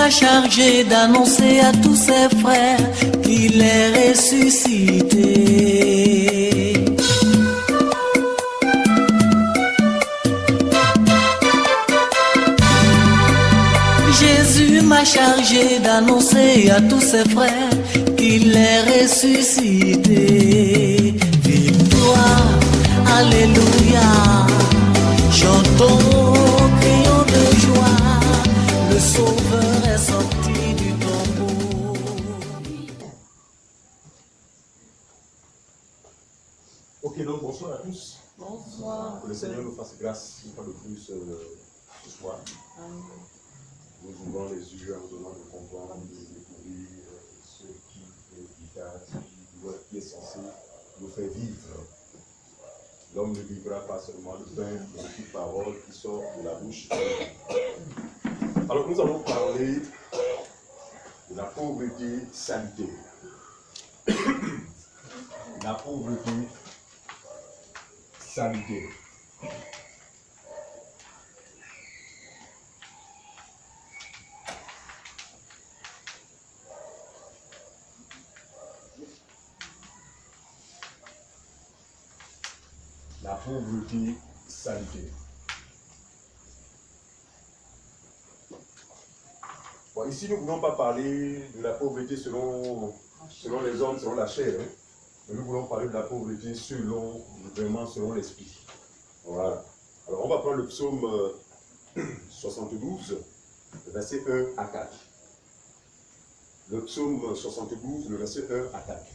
m'a chargé d'annoncer à tous ses frères qu'il est ressuscité. Jésus m'a chargé d'annoncer à tous ses frères qu'il est ressuscité. Victoire, alléluia, chantons, crions de joie, le Sauveur est sorti du tombeau. Ok, donc bonsoir à tous. Bonsoir. Que le Seigneur nous fasse grâce une fois de plus ce soir. Nous ouvrons les yeux en nous donnant de comprendre, de découvrir ce qui est vital, qui est censé nous faire vivre. L'homme ne vivra pas seulement de pain, mais de toute parole qui sort de la bouche. Alors nous allons parler de la pauvreté sanitaire. La pauvreté sanitaire. La pauvreté sanitaire. Bon, ici, nous ne voulons pas parler de la pauvreté selon les hommes, selon la chair. Hein. Mais nous voulons parler de la pauvreté vraiment selon l'esprit. Voilà. Alors, on va prendre le psaume 72, verset 1 à 4. Le psaume 72, le verset 1 à 4.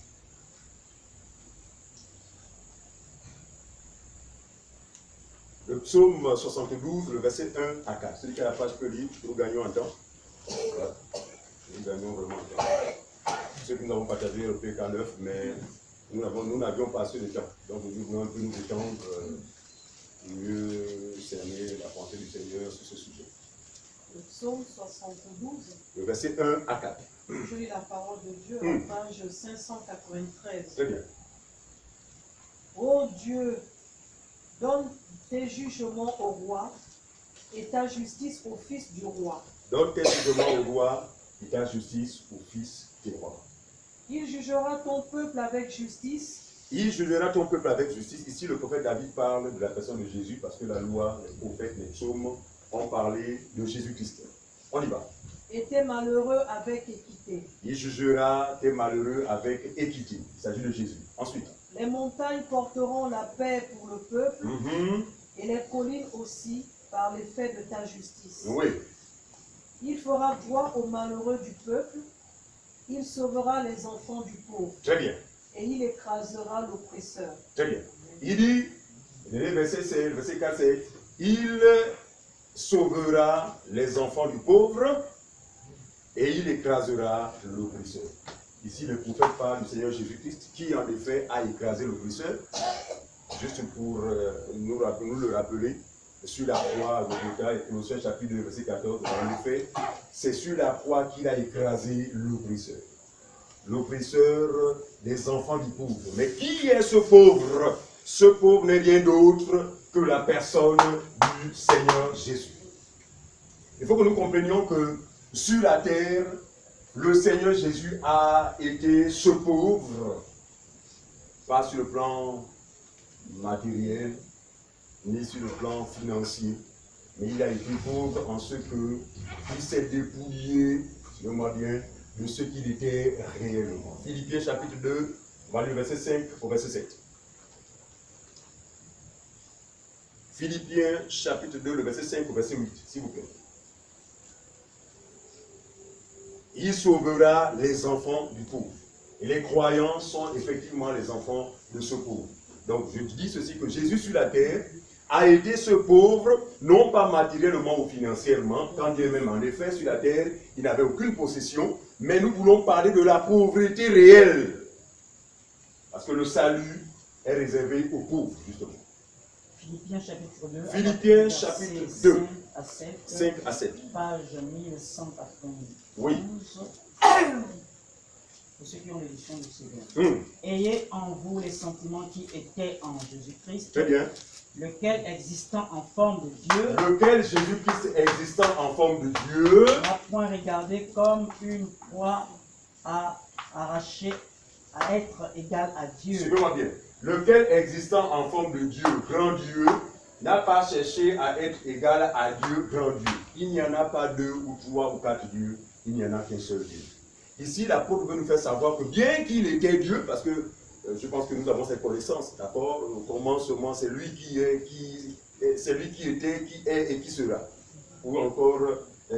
Le psaume 72, le verset 1 à 4. Celui qui a la page peut lire, nous gagnons en temps. Voilà. Nous gagnons vraiment en temps. Ceux qui nous avons partagé le PK9, mais nous n'avions pas assez de temps. Donc nous voulons un peu nous étendre, mieux cerner la pensée du Seigneur sur ce sujet. Le psaume 72. Le verset 1 à 4. Je lis la parole de Dieu en page 593. Très bien. Ô Dieu, donne tes jugements au roi et ta justice au fils du roi. Donne tes jugements au roi et ta justice au fils du roi. Il jugera ton peuple avec justice. Il jugera ton peuple avec justice. Ici, le prophète David parle de la personne de Jésus parce que la loi, les prophètes, les psaumes ont parlé de Jésus-Christ. On y va. Et tes malheureux avec équité. Il jugera tes malheureux avec équité. Il s'agit de Jésus. Ensuite. Les montagnes porteront la paix pour le peuple et les collines aussi par l'effet de ta justice. Oui. Il fera droit aux malheureux du peuple. Il sauvera les enfants du pauvre. Très bien. Et il écrasera l'oppresseur. Très bien. Il dit, verset 16, verset 4, c'est il sauvera les enfants du pauvre et il écrasera l'oppresseur. Ici, le prophète parle du Seigneur Jésus-Christ qui, en effet, a écrasé l'oppresseur. Juste pour nous le rappeler, sur la croix, et Colossiens chapitre 2, verset 14, en effet, c'est sur la croix qu'il a écrasé l'oppresseur. L'oppresseur des enfants du pauvre. Mais qui est ce pauvre? Ce pauvre n'est rien d'autre que la personne du Seigneur Jésus. Il faut que nous comprenions que sur la terre, le Seigneur Jésus a été ce pauvre, pas sur le plan matériel, ni sur le plan financier, mais il a été pauvre en ce qu'il s'est dépouillé, dis-moi bien, de ce qu'il était réellement. Philippiens chapitre 2, on va lire verset 5 au verset 7. Philippiens chapitre 2, le verset 5 au verset 8, s'il vous plaît. Il sauvera les enfants du pauvre. Et les croyants sont effectivement les enfants de ce pauvre. Donc je dis ceci, que Jésus sur la terre a été ce pauvre, non pas matériellement ou financièrement, quand bien même en effet sur la terre, il n'avait aucune possession, mais nous voulons parler de la pauvreté réelle. Parce que le salut est réservé aux pauvres, justement. Philippiens chapitre 2. Philippiens chapitre 2. 5 à 7. Page 1192. Oui. Pour ceux qui ont l'édition du Seigneur. Ayez en vous les sentiments qui étaient en Jésus-Christ. Très bien. lequel existant en forme de Dieu, lequel Jésus-Christ existant en forme de Dieu, n'a point regardé comme une proie à arracher, à être égal à Dieu. suivez-moi bien, lequel existant en forme de Dieu, grand Dieu, n'a pas cherché à être égal à Dieu, grand Dieu. Il n'y en a pas deux ou trois ou quatre dieux, il n'y en a qu'un seul Dieu. Ici, l'apôtre veut nous faire savoir que bien qu'il était Dieu, parce que je pense que nous avons cette connaissance, d'accord? Au commencement, c'est lui qui est, c'est lui qui était, qui est et qui sera, ou encore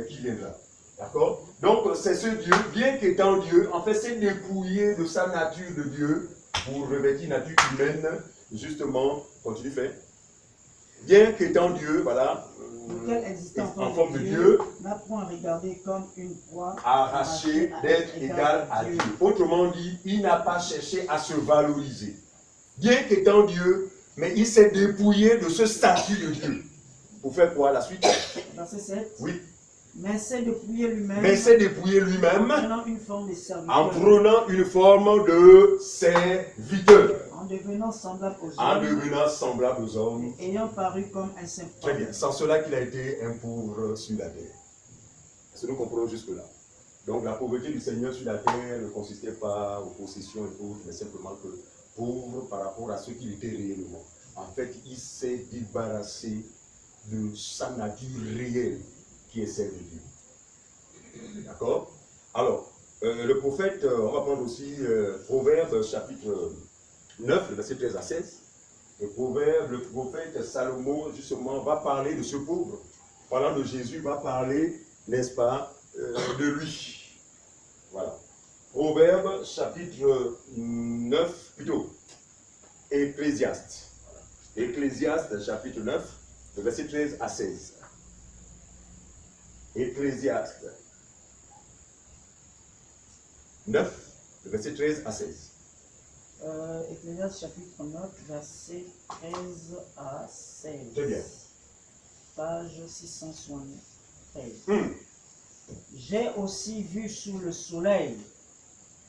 qui viendra, d'accord? Donc, c'est ce Dieu, bien qu'étant Dieu, en fait, c'est dépouillé de sa nature de Dieu pour revêtir nature humaine, justement, continue, fait. Bien qu'étant Dieu, voilà, Lequel existant en forme de Dieu, n'a point regardé comme une proie arraché d'être égal à Dieu. Autrement dit, il n'a pas cherché à se valoriser. Bien qu'étant Dieu, mais il s'est dépouillé de ce statut de Dieu. Pour faire quoi? La suite? Verset 7. Oui. Mais c'est dépouiller lui-même. Mais s'est dépouillé lui-même En prenant une forme de serviteur. en prenant une forme de serviteur. En devenant semblable aux En hommes. devenant semblable aux hommes. Ayant paru comme un simple Très homme. bien. Sans cela qu'il a été un pauvre sur la terre. Est-ce que nous comprenons jusque-là? Donc la pauvreté du Seigneur sur la terre ne consistait pas aux possessions et autres, mais simplement que pauvre par rapport à ce qu'il était réellement. En fait, il s'est débarrassé de sa nature réelle, qui est celle de Dieu. D'accord? Alors, le prophète, on va prendre aussi Proverbe chapitre 9, verset 13 à 16. Le proverbe, le prophète Salomon, justement, va parler de ce pauvre. Parlant de Jésus, va parler, n'est-ce pas, de lui. Voilà. Proverbe, chapitre 9, plutôt, Ecclésiaste. Ecclésiaste, chapitre 9, le verset 13 à 16. Ecclésiaste 9, le verset 13 à 16. Ecclésiaste chapitre 9, verset 13 à 16. Très bien. Page 673. J'ai aussi vu sous le soleil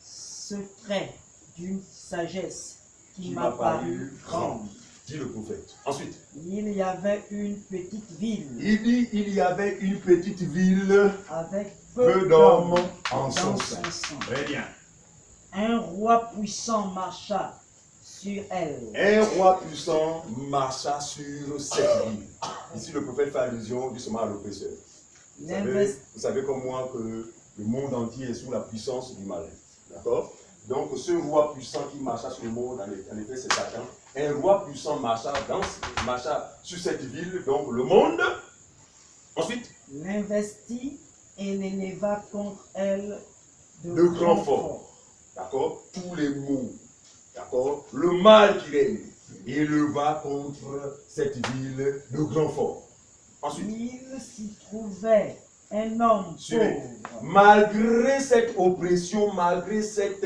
ce trait d'une sagesse qui m'a paru grande. Dit le prophète. Ensuite. Il y avait une petite ville. Il dit, il y avait une petite ville avec peu d'hommes en son dans sein. son sein. Très bien. Un roi puissant marcha sur elle. Un roi puissant marcha sur cette ville. Ici, le prophète fait allusion justement à l'oppresseur. Vous savez comme moi que le monde entier est sous la puissance du mal. D'accord? Donc, ce roi puissant qui marcha sur le monde, en effet, c'est Satan. Un roi puissant marcha sur cette ville, donc le monde. Ensuite, l'investit et l'éleva contre elle de grands forts. D'accord? Tous les maux. D'accord? Le mal qui règne éleva contre cette ville de grands forts. Ensuite, il s'y trouvait un homme pauvre. Malgré cette oppression, malgré cette,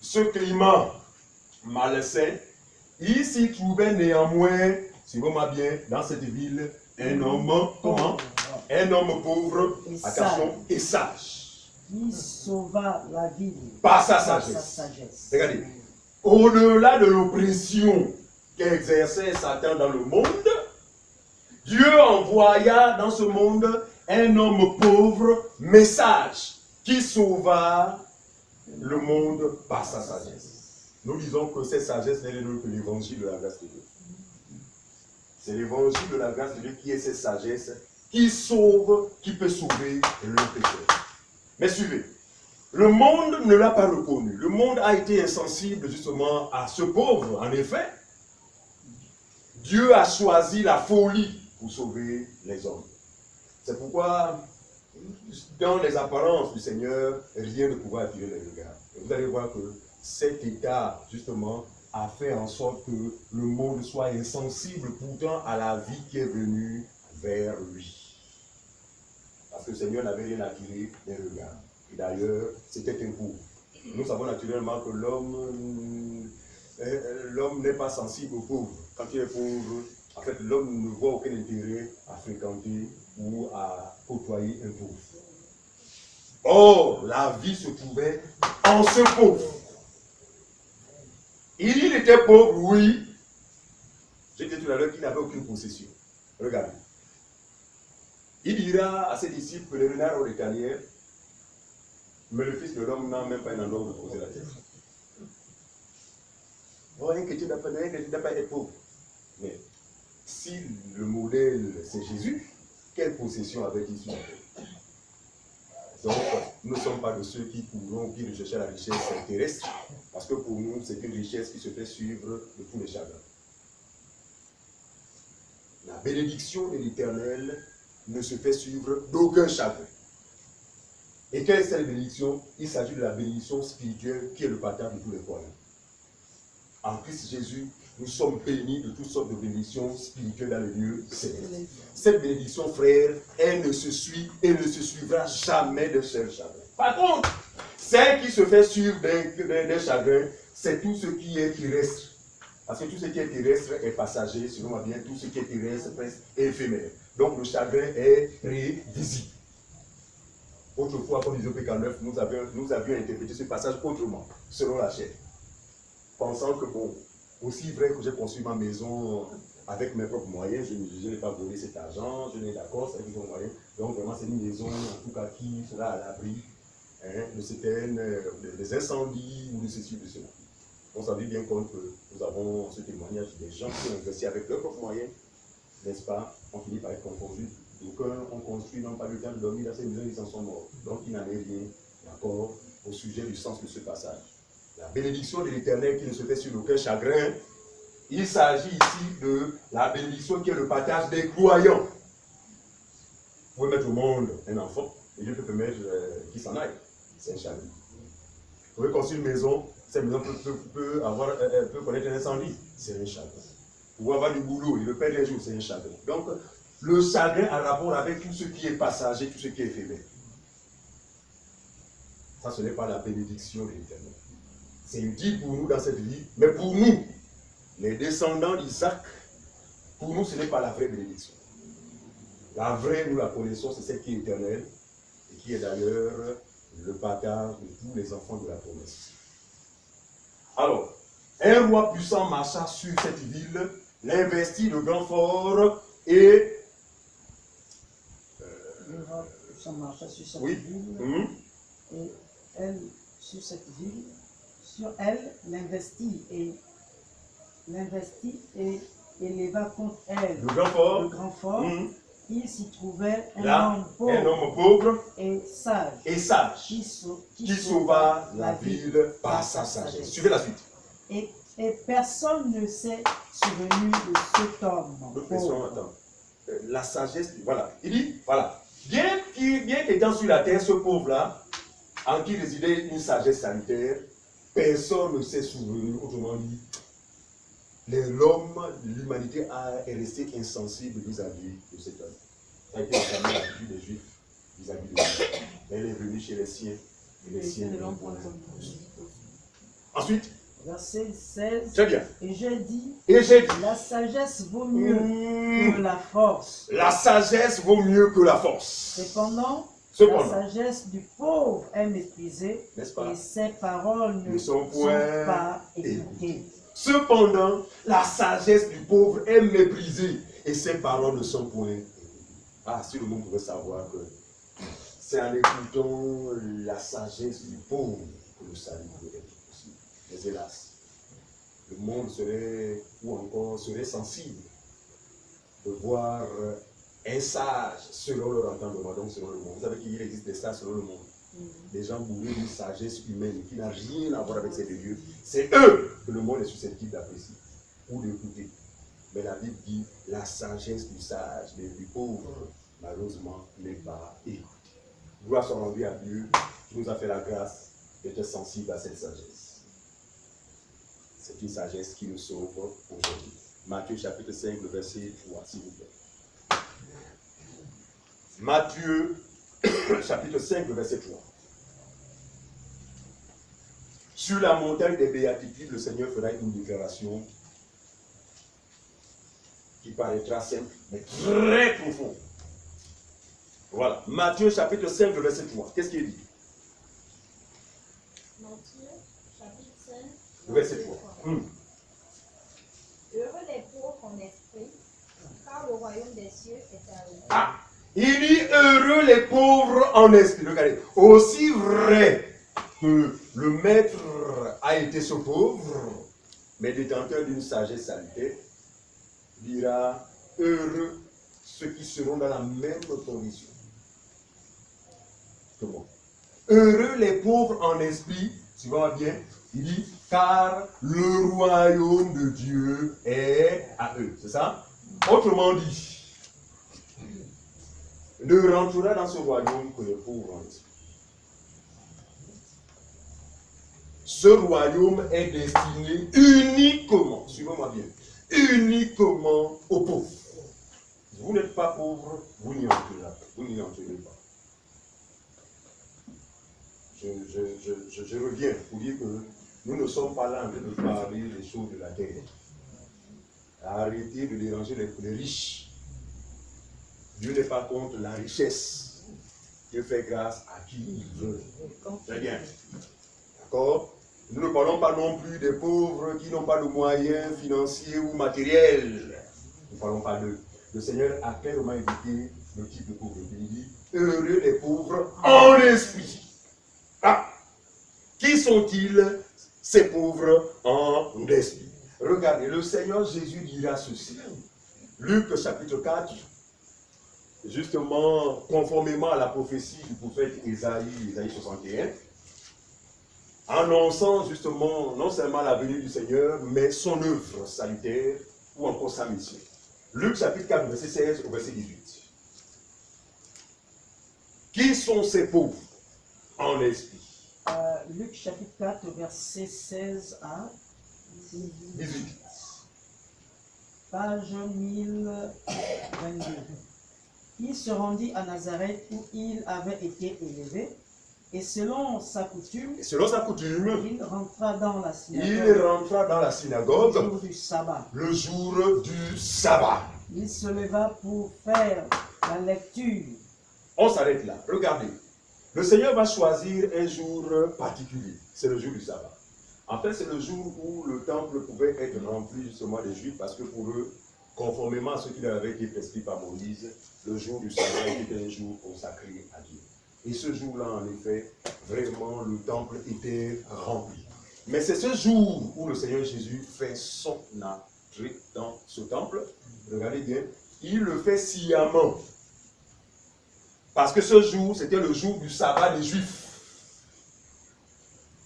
ce climat malsain, il s'y trouvait néanmoins, suivez-moi bien, dans cette ville, un homme, comment? Un homme pauvre, attention, et sage. Qui sauva la ville par sa sagesse. Regardez, au-delà de l'oppression qu'exerçait Satan dans le monde, Dieu envoya dans ce monde un homme pauvre, mais sage, qui sauva le monde par sa sagesse. Nous disons que cette sagesse n'est rien que l'évangile de la grâce de Dieu. C'est l'évangile de la grâce de Dieu qui est cette sagesse qui sauve, qui peut sauver le pécheur. Mais suivez, le monde ne l'a pas reconnu. Le monde a été insensible justement à ce pauvre. En effet, Dieu a choisi la folie pour sauver les hommes. C'est pourquoi, dans les apparences du Seigneur, rien ne pouvait attirer les regards. Et vous allez voir que cet état, justement, a fait en sorte que le monde soit insensible pourtant à la vie qui est venue vers lui. Parce que le Seigneur n'avait rien attiré des regards. Et d'ailleurs, c'était un pauvre. Nous savons naturellement que l'homme n'est pas sensible aux pauvres. Quand il est pauvre, en fait, l'homme ne voit aucun intérêt à fréquenter ou à côtoyer un pauvre. Or, la vie se trouvait en ce pauvre. Il était pauvre, oui, J'ai dit tout à l'heure qu'il n'avait aucune possession. Regardez. Il dira à ses disciples que les renards ont des tanières, mais le Fils de l'homme n'a même pas un endroit où poser la tête. Oh, un chrétien n'a pas été pauvre. Mais si le modèle c'est Jésus, quelle possession avait-il sur la terre? Donc, nous ne sommes pas de ceux qui courront, qui recherchent la richesse terrestre, parce que pour nous, c'est une richesse qui se fait suivre de tous les chagrins. La bénédiction de l'Éternel ne se fait suivre d'aucun chagrin. Et quelle est cette bénédiction? Il s'agit de la bénédiction spirituelle qui est le partage de tous les croyants. En Christ Jésus, nous sommes bénis de toutes sortes de bénédictions spirituelles dans le lieu céleste. Cette bénédiction, frère, elle ne se suit et ne se suivra jamais de seul chagrin. Par contre, celle qui se fait suivre d'un chagrin, c'est tout ce qui est terrestre. Parce que tout ce qui est terrestre est passager, selon moi bien, tout ce qui est terrestre est éphémère. Donc le chagrin est prévisible. Autrefois, comme disait au PK9, nous avions interprété ce passage autrement, selon la chair. Pensant que, bon, aussi vrai que j'ai construit ma maison avec mes propres moyens, je n'ai pas volé cet argent, je n'ai d'accord, c'est avec mes moyens. Donc vraiment, c'est une maison, en tout cas, qui sera à l'abri de certaines, des incendies ou de ceci, de cela. On s'en rend bien compte que nous avons ce témoignage des gens qui ont investi avec leurs propres moyens, n'est-ce pas? On finit par être confondus. D'aucuns ont construit, n'ont pas eu le temps de dormir dans ces maisons, ils en sont morts. Donc il n'en est rien, d'accord, au sujet du sens de ce passage. La bénédiction de l'Éternel qui ne se fait sur aucun chagrin, il s'agit ici de la bénédiction qui est le partage des croyants. Vous pouvez mettre au monde un enfant, et Dieu peut permettre qu'il s'en aille. C'est un chagrin. Vous pouvez construire une maison, cette maison peut connaître un incendie. C'est un chagrin. Vous pouvez avoir du boulot, il le perd un jour, c'est un chagrin. Donc, le chagrin a rapport avec tout ce qui est passager, tout ce qui est éphémère. Ça, ce n'est pas la bénédiction de l'Éternel. C'est utile pour nous dans cette vie, mais pour nous, les descendants d'Isaac, pour nous, ce n'est pas la vraie bénédiction. La vraie, nous la connaissons, c'est celle qui est éternelle, et qui est d'ailleurs le partage de tous les enfants de la promesse. Alors, un roi puissant marcha sur cette ville, l'investit de grands forts, et... Le roi puissant marcha sur cette oui. ville, et elle, sur cette ville, sur elle, l'investit et éleva contre elle Le grand fort. Il s'y trouvait un homme pauvre et sage, qui sauva la ville par sa sagesse. Suivez la suite. Et personne ne s'est souvenu de cet homme. La sagesse, voilà. Il dit, voilà. Bien qu'étant sur la terre, ce pauvre-là, en qui résidait une sagesse salutaire, personne ne s'est souvenu, autrement dit, l'homme, l'humanité est resté insensible vis-à-vis de cet homme. Ça a été entamé l'attitude des Juifs vis-à-vis de lui. Elle est venue chez les siens, et les siens ne l'ont point. Ensuite, verset 16. Très bien. Et j'ai dit, la sagesse vaut mieux que la force. La sagesse vaut mieux que la force. Cependant, la sagesse du pauvre est méprisée, n'est-ce pas? Et ses paroles ne sont pas écoutées. Cependant, la sagesse du pauvre est méprisée et ses paroles ne sont point écoutées. Ah, si le monde pouvait savoir que c'est en écoutant la sagesse du pauvre que le salut peut être possible. Mais hélas, le monde serait, ou encore serait sensible de voir un sage selon leur entendement, donc selon le monde. Vous savez qu'il existe des sages selon le monde. Des gens bourrés d'une sagesse humaine qui n'a rien à voir avec ces dieux. C'est eux que le monde est susceptible d'apprécier ou d'écouter. Mais la Bible dit la sagesse du sage, mais du pauvre, malheureusement, n'est pas écoutée. Gloire soit rendue à Dieu qui nous a fait la grâce d'être sensible à cette sagesse. C'est une sagesse qui nous sauve aujourd'hui. Matthieu chapitre 5, le verset 3, s'il vous plaît. Matthieu chapitre 5, le verset 3. Sur la montagne des béatitudes, le Seigneur fera une déclaration qui paraîtra simple, mais très profonde. Voilà. Matthieu chapitre 5, le verset 3. Qu'est-ce qu'il dit? Matthieu chapitre 5, le verset 3. Heureux les pauvres en esprit, Il dit heureux les pauvres en esprit. Regardez, aussi vrai que le maître a été ce pauvre, mais détenteur d'une sagesse salutaire, dira heureux ceux qui seront dans la même condition que moi. Heureux les pauvres en esprit, suivez-moi bien, il dit car le royaume de Dieu est à eux. C'est ça? Autrement dit, ne rentrera dans ce royaume que les pauvres en esprit. Ce royaume est destiné uniquement, suivez-moi bien, uniquement aux pauvres. Vous n'êtes pas pauvre, vous n'y entrerez pas. Je reviens pour dire que nous ne sommes pas là de parler des choses de la terre. Arrêtez de déranger les riches. Dieu n'est pas contre la richesse. Dieu fait grâce à qui il veut. Très bien. D'accord? Nous ne parlons pas non plus des pauvres qui n'ont pas de moyens financiers ou matériels. Nous ne parlons pas d'eux. Le Seigneur a clairement indiqué le type de pauvreté. Il dit, heureux les pauvres en esprit. Ah! Qui sont-ils, ces pauvres en esprit? Regardez, le Seigneur Jésus dira ceci. Luc chapitre 4, justement, conformément à la prophétie du prophète Isaïe 61, annonçant justement non seulement la venue du Seigneur, mais son œuvre salutaire ou encore sa mission. Luc chapitre 4, verset 16 au verset 18. Qui sont ces pauvres en esprit? Luc chapitre 4, verset 16 à 18. Page 1022. Il se rendit à Nazareth où il avait été élevé, et selon sa coutume, il rentra dans la synagogue, le jour du sabbat. Le jour du sabbat. Il se leva pour faire la lecture. On s'arrête là. Regardez. Le Seigneur va choisir un jour particulier. C'est le jour du sabbat. En fait, c'est le jour où le temple pouvait être rempli justement des Juifs, parce que pour eux, conformément à ce qui leur avait été prescrit par Moïse, le jour du sabbat était un jour consacré à Dieu. Et ce jour-là, en effet, vraiment, le temple était rempli. Mais c'est ce jour où le Seigneur Jésus fait son entrée dans ce temple. Regardez bien, il le fait sciemment. Parce que ce jour, c'était le jour du sabbat des Juifs.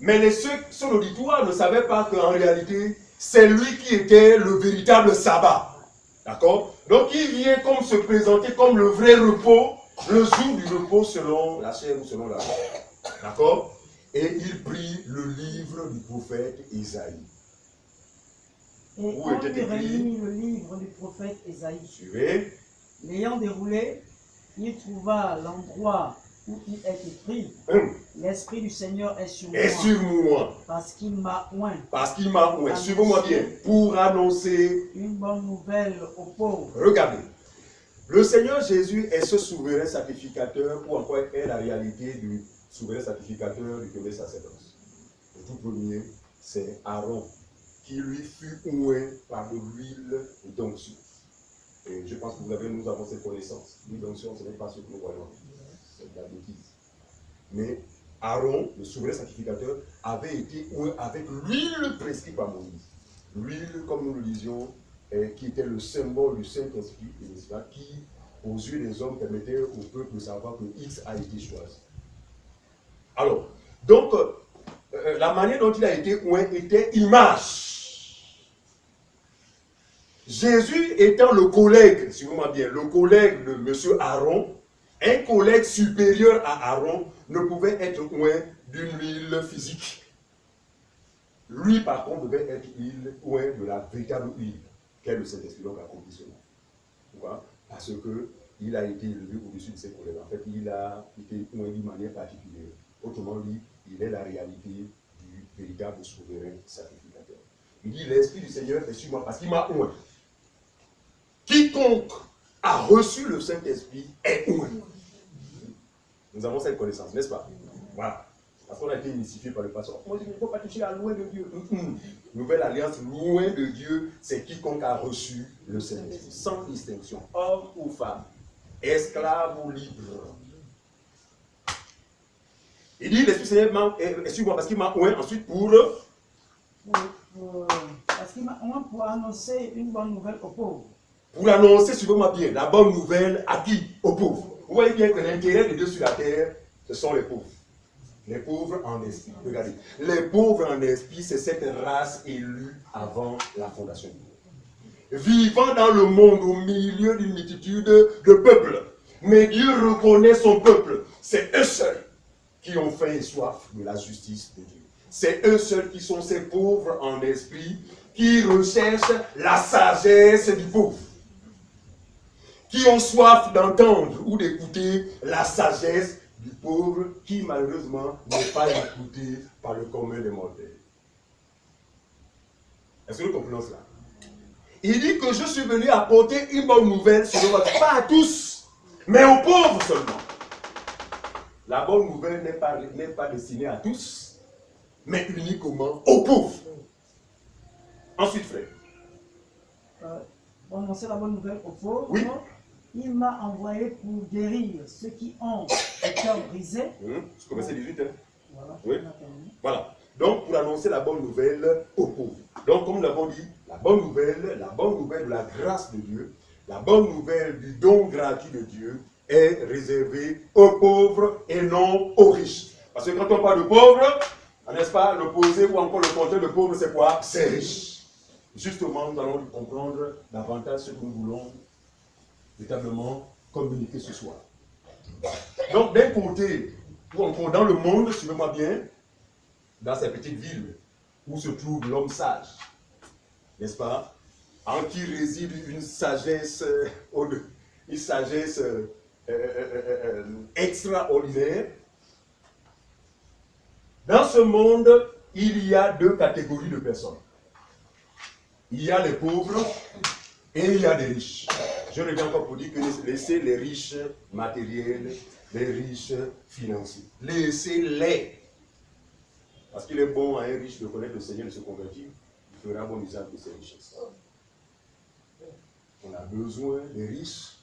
Mais son auditoire ne savait pas qu'en réalité, c'est lui qui était le véritable sabbat. D'accord? Donc il vient comme se présenter comme le vrai repos, le jour du repos selon la chair ou selon la chair. D'accord? Et il prit le livre du prophète Isaïe. Et on lui remit le livre du prophète Isaïe. Suivez. L'ayant déroulé, il trouva l'endroit où il est écrit, l'Esprit du Seigneur est sur moi. Parce qu'il m'a oint. Suivez-moi bien. Pour annoncer une bonne nouvelle aux pauvres. Regardez. Le Seigneur Jésus est ce souverain sacrificateur, ou encore est la réalité du souverain sacrificateur du premier sacerdoce. Le tout premier, c'est Aaron, qui lui fut oint par de l'huile d'onction. Et je pense que nous avons cette connaissance. L'huile d'onction, ce n'est pas ce que nous voyons. C'est de la bêtise. Mais Aaron, le souverain sacrificateur, avait été oint avec l'huile prescrite par Moïse. L'huile, comme nous le disions, qui était le symbole du Saint-Esprit, qui, aux yeux des hommes, permettait au peuple de savoir que X a été choisi. Alors, donc, la manière dont il a été oint était image. Jésus étant le collègue, suivez-moi bien, le collègue de M. Aaron, un collègue supérieur à Aaron ne pouvait être oint d'une huile physique. Lui, par contre, devait être oint de la véritable huile, qu'est le Saint-Esprit, donc accompli cela. Pourquoi? Parce qu'il a été élevé au-dessus de ses collègues. En fait, il a été oint d'une manière particulière. Autrement dit, il est la réalité du véritable souverain sacrificateur. Il dit, l'Esprit du Seigneur est sur moi parce qu'il m'a oint. Quiconque a reçu le Saint-Esprit est oint. Nous avons cette connaissance, n'est-ce pas? Voilà. Parce qu'on a été mystifié par le pasteur. Moi, je ne peux pas toucher à loin de Dieu. Nouvelle alliance, loin de Dieu, c'est quiconque a reçu le Saint-Esprit. Sans distinction, homme ou femme. esclave ou libre. Il dit, l'Esprit Seigneur est sur moi parce qu'il m'a oint ensuite parce qu'il m'a oint pour annoncer une bonne nouvelle aux pauvres. Pour annoncer, suivez-moi bien, la bonne nouvelle à qui? Aux pauvres. Vous voyez bien que l'intérêt de Dieu sur la terre, ce sont les pauvres. Les pauvres en esprit. Regardez. Les pauvres en esprit, c'est cette race élue avant la fondation du monde. Vivant dans le monde au milieu d'une multitude de peuples. Mais Dieu reconnaît son peuple. C'est eux seuls qui ont faim et soif de la justice de Dieu. C'est eux seuls qui sont ces pauvres en esprit, qui recherchent la sagesse du pauvre. Qui ont soif d'entendre ou d'écouter la sagesse du pauvre qui malheureusement n'est pas écouté par le commun des mortels. Est-ce que nous comprenons cela? Il dit que je suis venu apporter une bonne nouvelle sur le monde, pas à tous, mais aux pauvres seulement. La bonne nouvelle n'est pas destinée à tous, mais uniquement aux pauvres. Ensuite, frère. Pour annoncer la bonne nouvelle aux pauvres. Oui. Il m'a envoyé pour guérir ceux qui ont le cœur brisé. C'est comme verset 18. Hein? Voilà. Oui. Voilà. Donc, pour annoncer la bonne nouvelle aux pauvres. Donc, comme nous l'avons dit, la bonne nouvelle de la grâce de Dieu, la bonne nouvelle du don gratuit de Dieu est réservée aux pauvres et non aux riches. Parce que quand on parle de pauvres, n'est-ce pas, l'opposé ou encore le contraire de pauvre, c'est quoi? C'est riche. Justement, nous allons comprendre davantage ce que nous voulons véritablement communiquer ce soir. Donc, d'un côté, ou encore dans le monde, suivez-moi bien, dans ces petites villes où se trouve l'homme sage, n'est-ce pas, en qui réside une sagesse extraordinaire. Dans ce monde, il y a deux catégories de personnes. Il y a les pauvres et il y a les riches. Je reviens encore pour dire que laissez les riches matériels, les riches financiers. Laissez-les. Parce qu'il est bon à un riche de connaître le Seigneur et de se convertir. Il fera bon usage de ses richesses. On a besoin des riches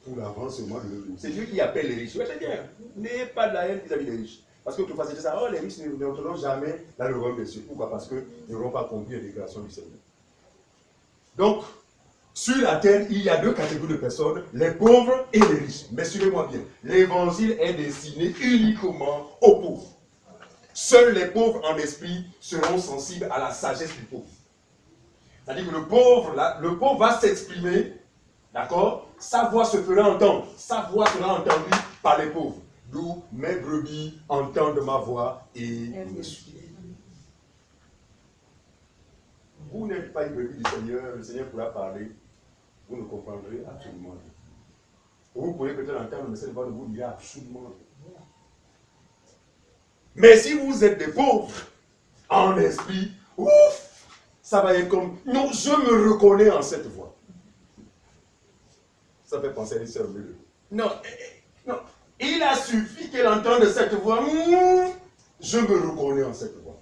pour l'avancement de l'Église. C'est Dieu qui appelle les riches. C'est bien. N'ayez pas de la haine vis-à-vis des riches. Parce que tout le monde ça, oh, les riches n'entreront jamais dans le royaume des cieux. Pourquoi? Parce qu'ils n'auront pas compris la déclaration du Seigneur. Donc, sur la terre, il y a deux catégories de personnes, les pauvres et les riches. Mais suivez-moi bien, l'évangile est destiné uniquement aux pauvres. Seuls les pauvres en esprit seront sensibles à la sagesse du pauvre. C'est-à-dire que le pauvre va s'exprimer, d'accord? Sa voix se fera entendre. Sa voix sera entendue par les pauvres. D'où mes brebis entendent ma voix et me suivent. Vous n'êtes pas une brebis du Seigneur, le Seigneur pourra parler, vous ne comprendrez absolument rien. Vous pourrez peut-être entendre, mais le Seigneur ne vous dira absolument rien. Mais si vous êtes des pauvres en esprit, ouf, ça va être comme, non, je me reconnais en cette voix. Ça fait penser à une sœur bleue. Non, non, il a suffi qu'elle entende cette voix, je me reconnais en cette voix.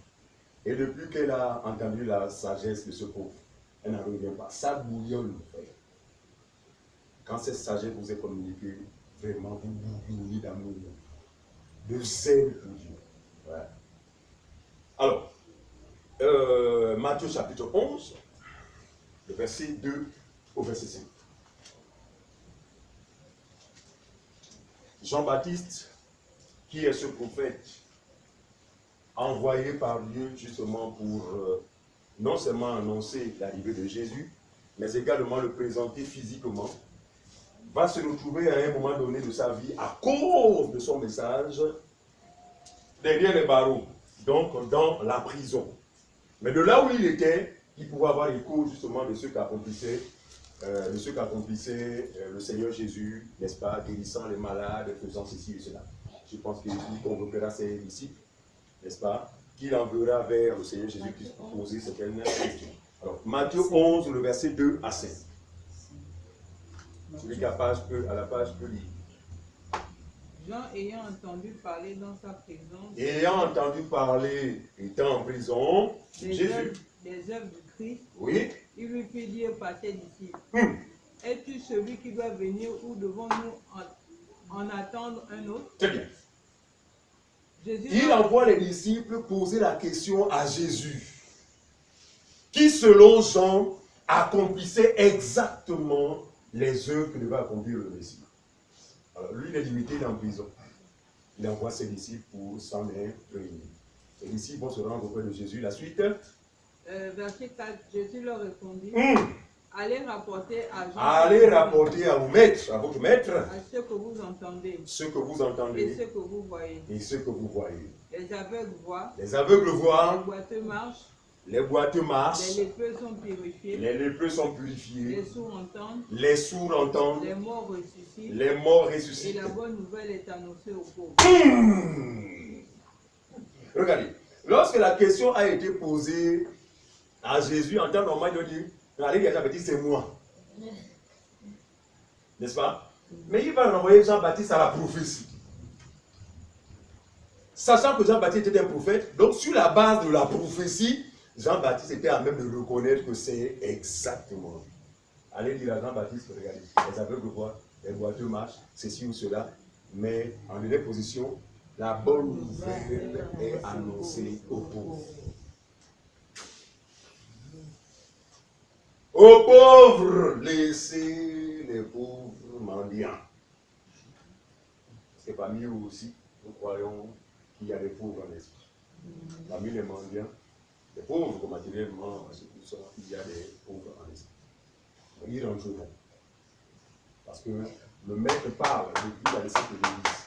Et depuis qu'elle a entendu la sagesse de ce pauvre, elle n'en revient pas. Ça bouillonne, frère. Quand cette sagesse vous est communiquée, vraiment, vous bouillonnez d'amour, de zèle pour Dieu. Ouais. Alors, Matthieu chapitre 11, le verset 2 au verset 5. Jean-Baptiste, qui est ce prophète envoyé par Dieu justement pour non seulement annoncer l'arrivée de Jésus, mais également le présenter physiquement, va se retrouver à un moment donné de sa vie, à cause de son message, derrière les barreaux, donc dans la prison. Mais de là où il était, il pouvait avoir écho justement de ce qu'accomplissait le Seigneur Jésus, n'est-ce pas, guérissant les malades, faisant ceci et cela. Je pense qu'il convoquera ses disciples, n'est-ce pas, qu'il enverra vers le Seigneur Jésus pour poser certaines questions. Alors, Matthieu 11, le verset 2 à 5. Celui qui a à la page peut lire. Jean ayant entendu parler dans sa prison, Ayant entendu parler, étant en prison, Jésus, des œuvres du Christ, oui, il lui fit dire par ses disciples, es-tu celui qui doit venir ou devons-nous en attendre un autre? Très bien. Jésus Il envoie les disciples poser la question à Jésus, qui selon Jean accomplissait exactement les œuvres que devait accomplir le Messie. Alors lui, il est limité, il est en prison. Il envoie ses disciples pour s'en réunir. Les disciples vont se rendre auprès de Jésus. La suite. Verset 4, Jésus leur répondit, allez rapporter à Jean, allez rapporter à votre maître, à ce que vous entendez, ce que vous entendez et ce que vous voyez. et ce que vous voyez. Les aveugles voient, Les aveugles les voient, boiteux marchent, les boiteux marchent, les lépreux sont purifiés, les lépreux sont purifiés, les sourds entendent, les sourds entendent, les morts ressuscitent, les morts et ressuscitent. la bonne nouvelle est annoncée aux pauvres. Regardez, lorsque la question a été posée à Jésus, en temps normal, il dit, allez, Jean-Baptiste, c'est moi. N'est-ce pas? Mais il va envoyer Jean-Baptiste à la prophétie. Sachant que Jean-Baptiste était un prophète, donc sur la base de la prophétie, Jean-Baptiste était à même de reconnaître que c'est exactement. Allez dire à Jean-Baptiste, regardez, les aveugles voient, les boiteux marchent, ceci ou cela, mais en dernière position, la bonne nouvelle est annoncée aux pauvres. Aux pauvres, laissez les pauvres mendiants. Parce que parmi eux aussi, nous croyons qu'il y a des pauvres en esprit. Parmi les mendiants, les pauvres matériellement, il y a des pauvres en esprit. Ils rentreront. Parce que le maître parle depuis la descente de l'église.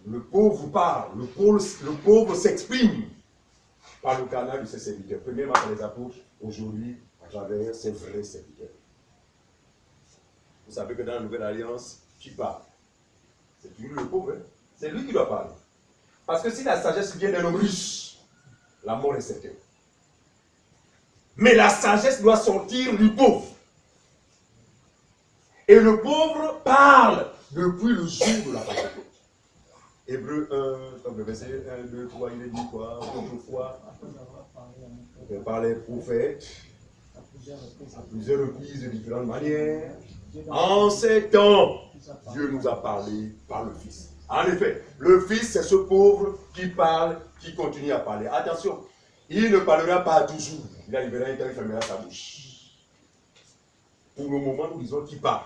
Le pauvre parle, le pauvre s'exprime par le canal de ses serviteurs. Premièrement par les apôtres, aujourd'hui à travers ses vrais serviteurs. Vous savez que dans la Nouvelle Alliance, qui parle? C'est toujours le pauvre. Hein? C'est lui qui doit parler. Parce que si la sagesse vient d'un homme riche, la mort est certaine. Mais la sagesse doit sortir du pauvre. Et le pauvre parle depuis le jour de la Pentecôte. Hébreu 1, comme le verset 1, 2, 3, il est dit quoi? Autrefois, par les prophètes, à plusieurs reprises de différentes manières. En ces temps, Dieu nous a parlé par le Fils. En effet, le Fils, c'est ce pauvre qui parle, qui continue à parler. Attention, il ne parlera pas toujours. Il arrivera un temps, il fermera sa bouche. Pour le moment, nous disons qu'il parle.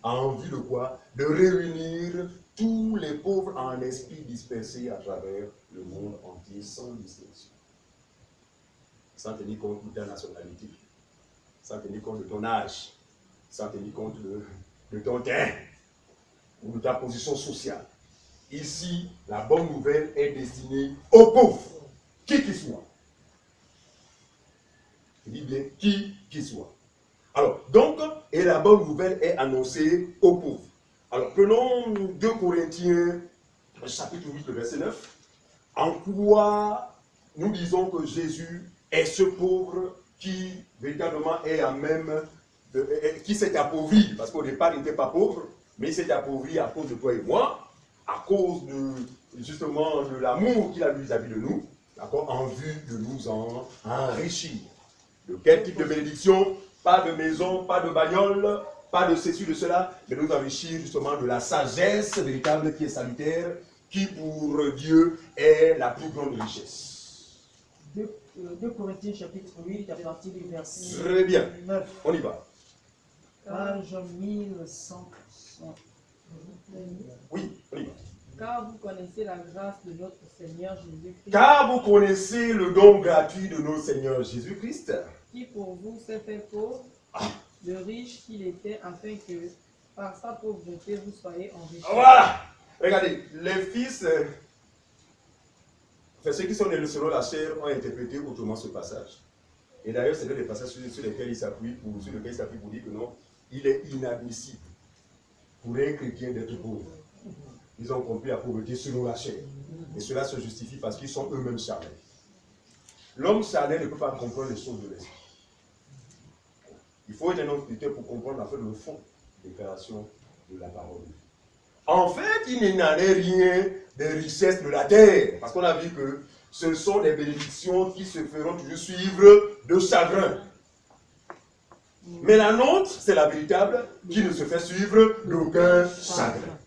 En vue de quoi? De réunir tous les pauvres en esprit dispersés à travers le monde entier sans distinction. Sans tenir compte de ta nationalité, sans tenir compte de ton âge, sans tenir compte de ton teint ou de ta position sociale. Ici, la bonne nouvelle est destinée aux pauvres, qui qu'ils soient. Je dis bien qui qu'ils soient. Alors, donc, et la bonne nouvelle est annoncée aux pauvres. Alors, prenons 2 Corinthiens, chapitre 8, le verset 9. En quoi nous disons que Jésus est ce pauvre qui, véritablement, est à même, qui s'est appauvri, parce qu'au départ, il n'était pas pauvre, mais il s'est appauvri à cause de toi et moi, à cause de, justement, de l'amour qu'il a vis-à-vis de nous, d'accord, en vue de nous en enrichir. De quel type de bénédiction? Pas de maison, pas de bagnole, pas de ceci, de cela, mais nous enrichir justement de la sagesse véritable qui est salutaire, qui pour Dieu est la plus grande richesse. 2 Corinthiens chapitre 8, à partir du verset Très bien, 9. on y va. Page 1100. Oui, on y va. Car vous connaissez la grâce de notre Seigneur Jésus-Christ, Car vous connaissez le don gratuit de notre Seigneur Jésus-Christ, qui pour vous s'est fait pauvre, le riche qu'il était, afin que par sa pauvreté vous soyez enrichis. Voilà. Regardez, les fils, ceux qui sont nés selon la chair ont interprété autrement ce passage. Et d'ailleurs, c'est l'un des passages sur lesquels il s'appuie pour dire que non, il est inadmissible pour un chrétien d'être pauvre. Ils ont compris la pauvreté selon la chair. Et cela se justifie parce qu'ils sont eux-mêmes charnels. L'homme charnel ne peut pas comprendre les choses de l'esprit. Il faut être un homme spirituel pour comprendre en fait le fond des déclarations de la parole. En fait, il n'en est rien des richesses de la terre. Parce qu'on a vu que ce sont des bénédictions qui se feront toujours suivre de chagrin. Mais la nôtre, c'est la véritable qui ne se fait suivre d'aucun chagrin.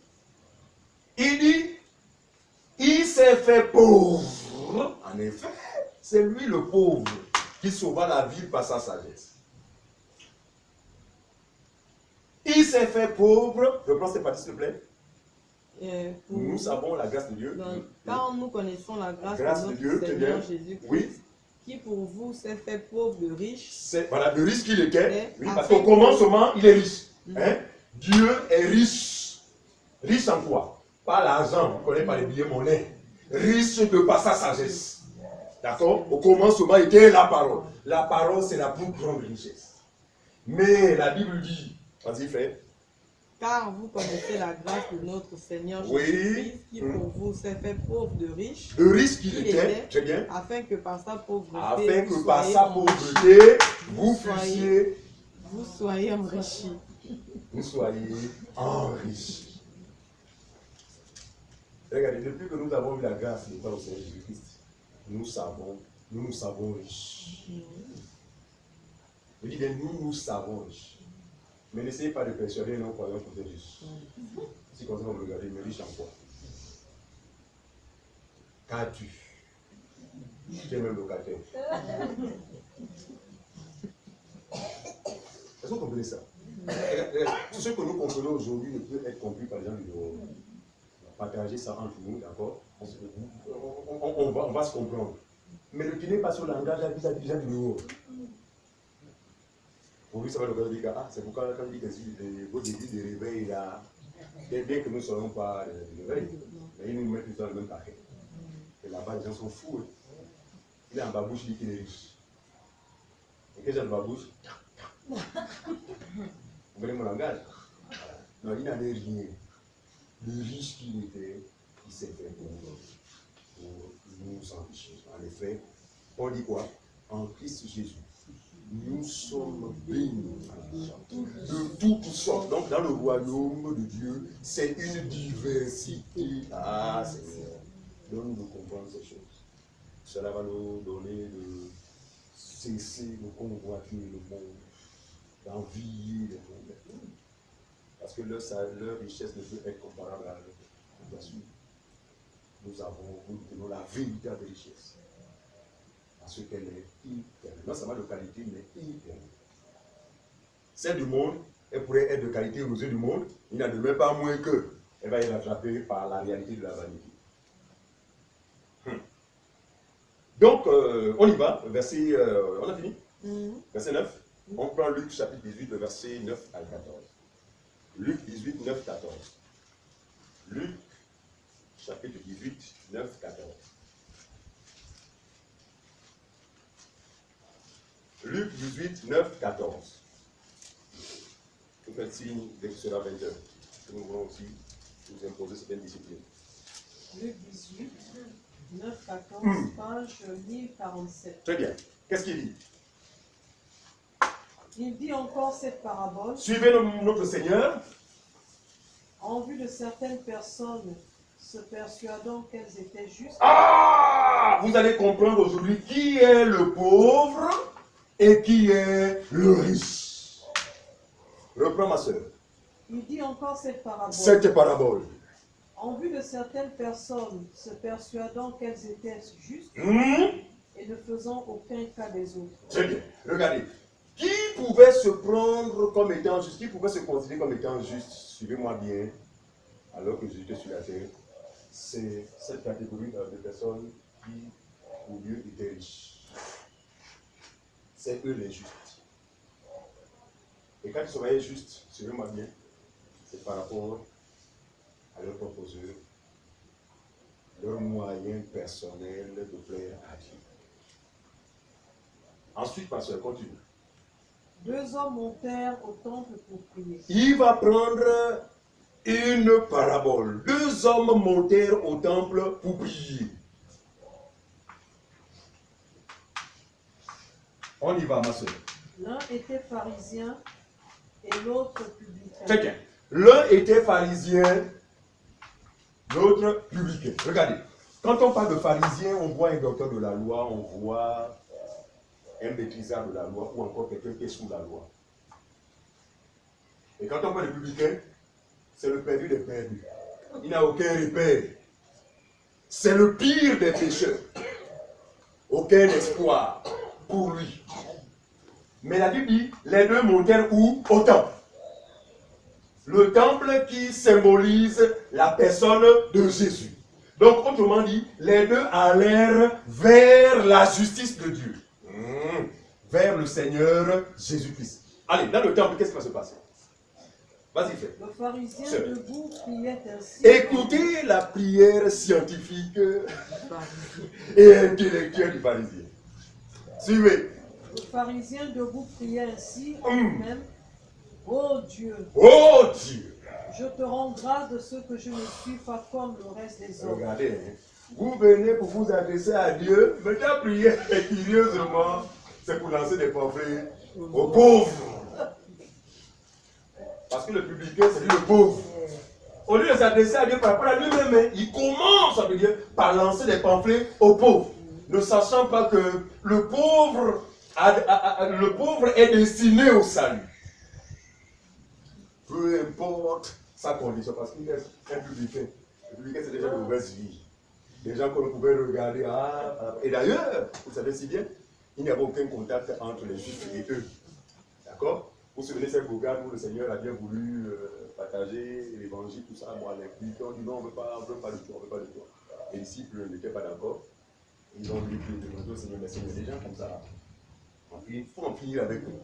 Il dit, il s'est fait pauvre. En effet, c'est lui le pauvre qui sauva la ville par sa sagesse. Il s'est fait pauvre. Reprends ces parties, s'il te plaît. Nous savons la grâce de Dieu. Donc, quand nous connaissons la grâce de notre Dieu, Seigneur Jésus-Christ, oui, qui pour vous s'est fait pauvre de riche. Voilà, le riche qu'il était. Oui, parce qu'au commencement, il est riche. Hein? Dieu est riche. Riche en quoi? Pas l'argent, on ne connaît pas les billets monnaie. Riche de par sa sagesse. D'accord? Au commencement était la parole. La parole, c'est la plus grande richesse. Mais la Bible dit, vas-y frère. Car vous connaissez la grâce de notre Seigneur Jésus-Christ, qui pour vous s'est fait pauvre de riche. Le riche qu'il était, très bien. Afin que par sa pauvreté, vous soyez enrichis. Vous soyez enrichis. Regardez, depuis que nous avons eu la grâce de notre Seigneur Jésus-Christ, nous nous savons riches. Je dis bien, nous savons riches. Mais n'essayez pas de persuader nos croyants pour être riches. Si comme ça vous me regardez, mais riche en quoi? Qu'as-tu? Tu es même locataire. Est-ce que vous comprenez ça? Ce que nous comprenons aujourd'hui ne peut être compris par les gens du dehors. Partager ça entre nous, d'accord? On va se comprendre. Mais ne tenez pas sur le langage vis-à-vis des gens du dehors. Pour lui, ça va le dire, ah, c'est pourquoi quand il dit que vos débuts de réveil, là, bien que nous ne soyons pas de réveil, mais ils nous mettent tous dans le même paquet. Et là-bas, les gens sont fous. Il est en babouche, il dit qu'il est riche. Et qu'est-ce qu'il a de babouche? Vous voyez mon langage? Non, il n'en est rien. Le riche qu'il était, il s'est fait pour nous enrichir. En effet, on dit quoi? En Christ Jésus. Nous sommes bénis de toutes sortes. Donc, dans le royaume de Dieu, c'est une diversité. Ah, Seigneur, donne-nous de comprendre ces choses. Cela va nous donner de cesser de convoiter le monde, d'envier le monde. Parce que leur richesse ne peut être comparable à la nôtre. Bien sûr, nous tenons la véritable richesse. Parce qu'elle est éternelle. Non seulement de qualité, mais éternelle. Celle du monde, elle pourrait être de qualité aux yeux du monde, il n'en demeure pas moins que elle va être rattrapée par la réalité de la vanité. Donc, on y va, verset, on a fini? Verset 9. On prend Luc chapitre 18, verset 9 à 14. Luc 18, 9, 14. Luc chapitre 18, 9, 14. Luc 18, 9, 14. Vous faites signe dès que ce sera 20 heures. Nous voulons aussi vous imposer certaines disciplines. Luc 18, 9, 14, page 1047. Très bien. Qu'est-ce qu'il dit? Il dit encore cette parabole. Suivez notre Seigneur. En vue de certaines personnes se persuadant qu'elles étaient justes. Ah! Vous allez comprendre aujourd'hui qui est le pauvre et qui est le riche. Reprends ma soeur. Il dit encore cette parabole. Cette parabole. En vue de certaines personnes se persuadant qu'elles étaient justes et ne faisant aucun cas des autres. Très bien. Regardez. Qui pouvait se prendre comme étant juste, qui pouvait se considérer comme étant juste, suivez-moi bien, alors que j'étais sur la terre, c'est cette catégorie de personnes qui, au lieu, étaient riches. C'est eux les justes. Et quand ils se voyaient justes, suivez-moi bien, c'est par rapport à leur proposeur, leur moyen personnel de plaire à Dieu. Ensuite, pasteur, continue. Deux hommes montèrent au temple pour prier. Il va prendre une parabole. Deux hommes montèrent au temple pour prier. On y va, ma soeur. L'un était pharisien et l'autre publicain. Très bien. L'un était pharisien, l'autre publicain. Regardez. Quand on parle de pharisien, on voit un docteur de la loi, on voit un maîtrisard de la loi ou encore quelqu'un qui est sous la loi. Et quand on parle de publicain, c'est le perdu des perdus. Il n'a aucun repère. C'est le pire des pécheurs. Aucun espoir pour lui. Mais la Bible dit, les deux montèrent où? Au temple. Le temple qui symbolise la personne de Jésus. Donc, autrement dit, les deux allèrent vers la justice de Dieu. Vers le Seigneur Jésus-Christ. Allez, dans le temple, qu'est-ce qui va se passer? Vas-y, fais. Le pharisien debout priait ainsi. Écoutez la prière scientifique et intellectuelle du pharisien. Suivez. Le pharisien debout priait ainsi en lui-même. Oh Dieu, je te rends grâce de ce que je ne suis pas comme le reste des hommes. Regardez, hein. Vous venez pour vous adresser à Dieu, mais ta prière, curieusement, c'est pour lancer des pamphlets aux pauvres. Parce que le publicain, c'est lui le pauvre. Au lieu de s'adresser à Dieu par rapport à lui-même, il commence, ça veut dire, par lancer des pamphlets aux pauvres. Ne sachant pas que le pauvre est destiné au salut. Peu importe sa condition, parce qu'il est un publicain. Le publicain, c'est déjà de mauvaise vie. Des gens qu'on pouvait regarder. Et d'ailleurs, vous savez si bien, il n'y avait aucun contact entre les juifs et eux. D'accord? Vous vous souvenez de cette bourgade où le Seigneur a bien voulu partager l'évangile, tout ça. Moi, les publicains ont dit non, on ne veut pas de toi, on ne veut pas de toi. Les disciples n'étaient pas d'accord. Ils ont dit au Seigneur, mais c'est des gens comme ça. Il faut en finir avec eux.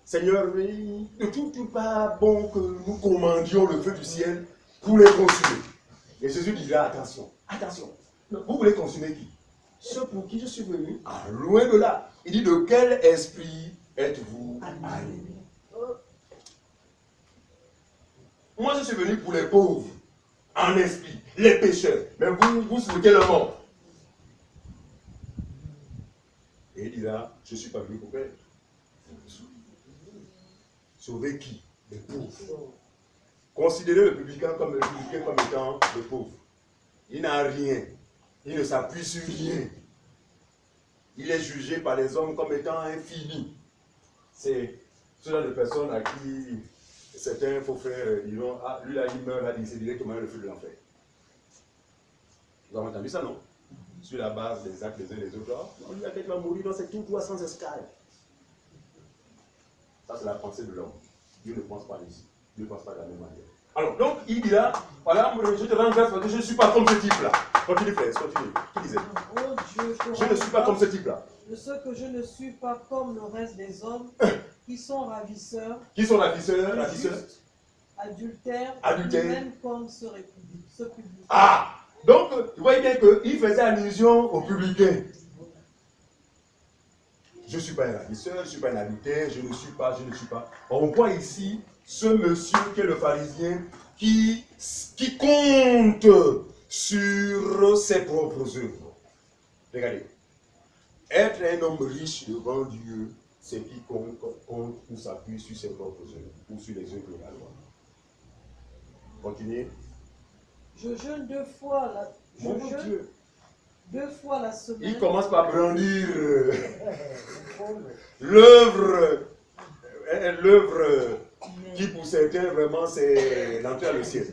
Seigneur, ne trouves-tu pas bon que nous commandions le feu du ciel pour les consumer? Et Jésus dira, attention, attention, vous voulez consumer qui? Ceux pour qui je suis venu, loin de là. Il dit, de quel esprit êtes-vous animés? Moi, je suis venu pour les pauvres, en esprit, les pécheurs. Mais vous souhaitez la mort. Et il dira, je ne suis pas venu pour perdre. Sauver qui? Les pauvres. Considérez le publicain comme étant le pauvre. Il n'a rien. Il ne s'appuie sur rien. Il est jugé par les hommes comme étant infini. C'est ce genre de personnes à qui certains faux frères diront, ah, lui là, il meurt, là, c'est directement le feu de l'enfer. Vous avez entendu ça, non? Sur la base des actes des uns et des autres. Oh, lui, quelqu'un va mourir, non, c'est tout droit sans escale. Ça, c'est la pensée de l'homme. Dieu ne pense pas ici. Dieu ne pense pas de la même manière. Alors, donc, il dit là, voilà, je te rends grâce parce que je ne suis pas comme ce type-là. Continue, frère, continue. Qui disait? Oh Dieu, je ne suis pas comme ce type-là. De ce que je ne suis pas comme le reste des hommes qui sont ravisseurs. Qui sont ravisseurs? Adultères. Même comme ce public. Ah! Donc, vous voyez bien qu'il faisait allusion aux publicains. Je ne suis pas un ravisseur, je ne suis pas un adultère, je ne suis pas. On voit ici ce monsieur qui est le pharisien qui compte sur ses propres œuvres. Regardez. Être un homme riche devant Dieu, c'est quiconque compte ou s'appuie sur ses propres œuvres ou sur les œuvres de la loi. Continuez. Je jeûne 2 fois la semaine. Il commence par brandir l'œuvre qui pour certains vraiment c'est l'entrée dans le ciel.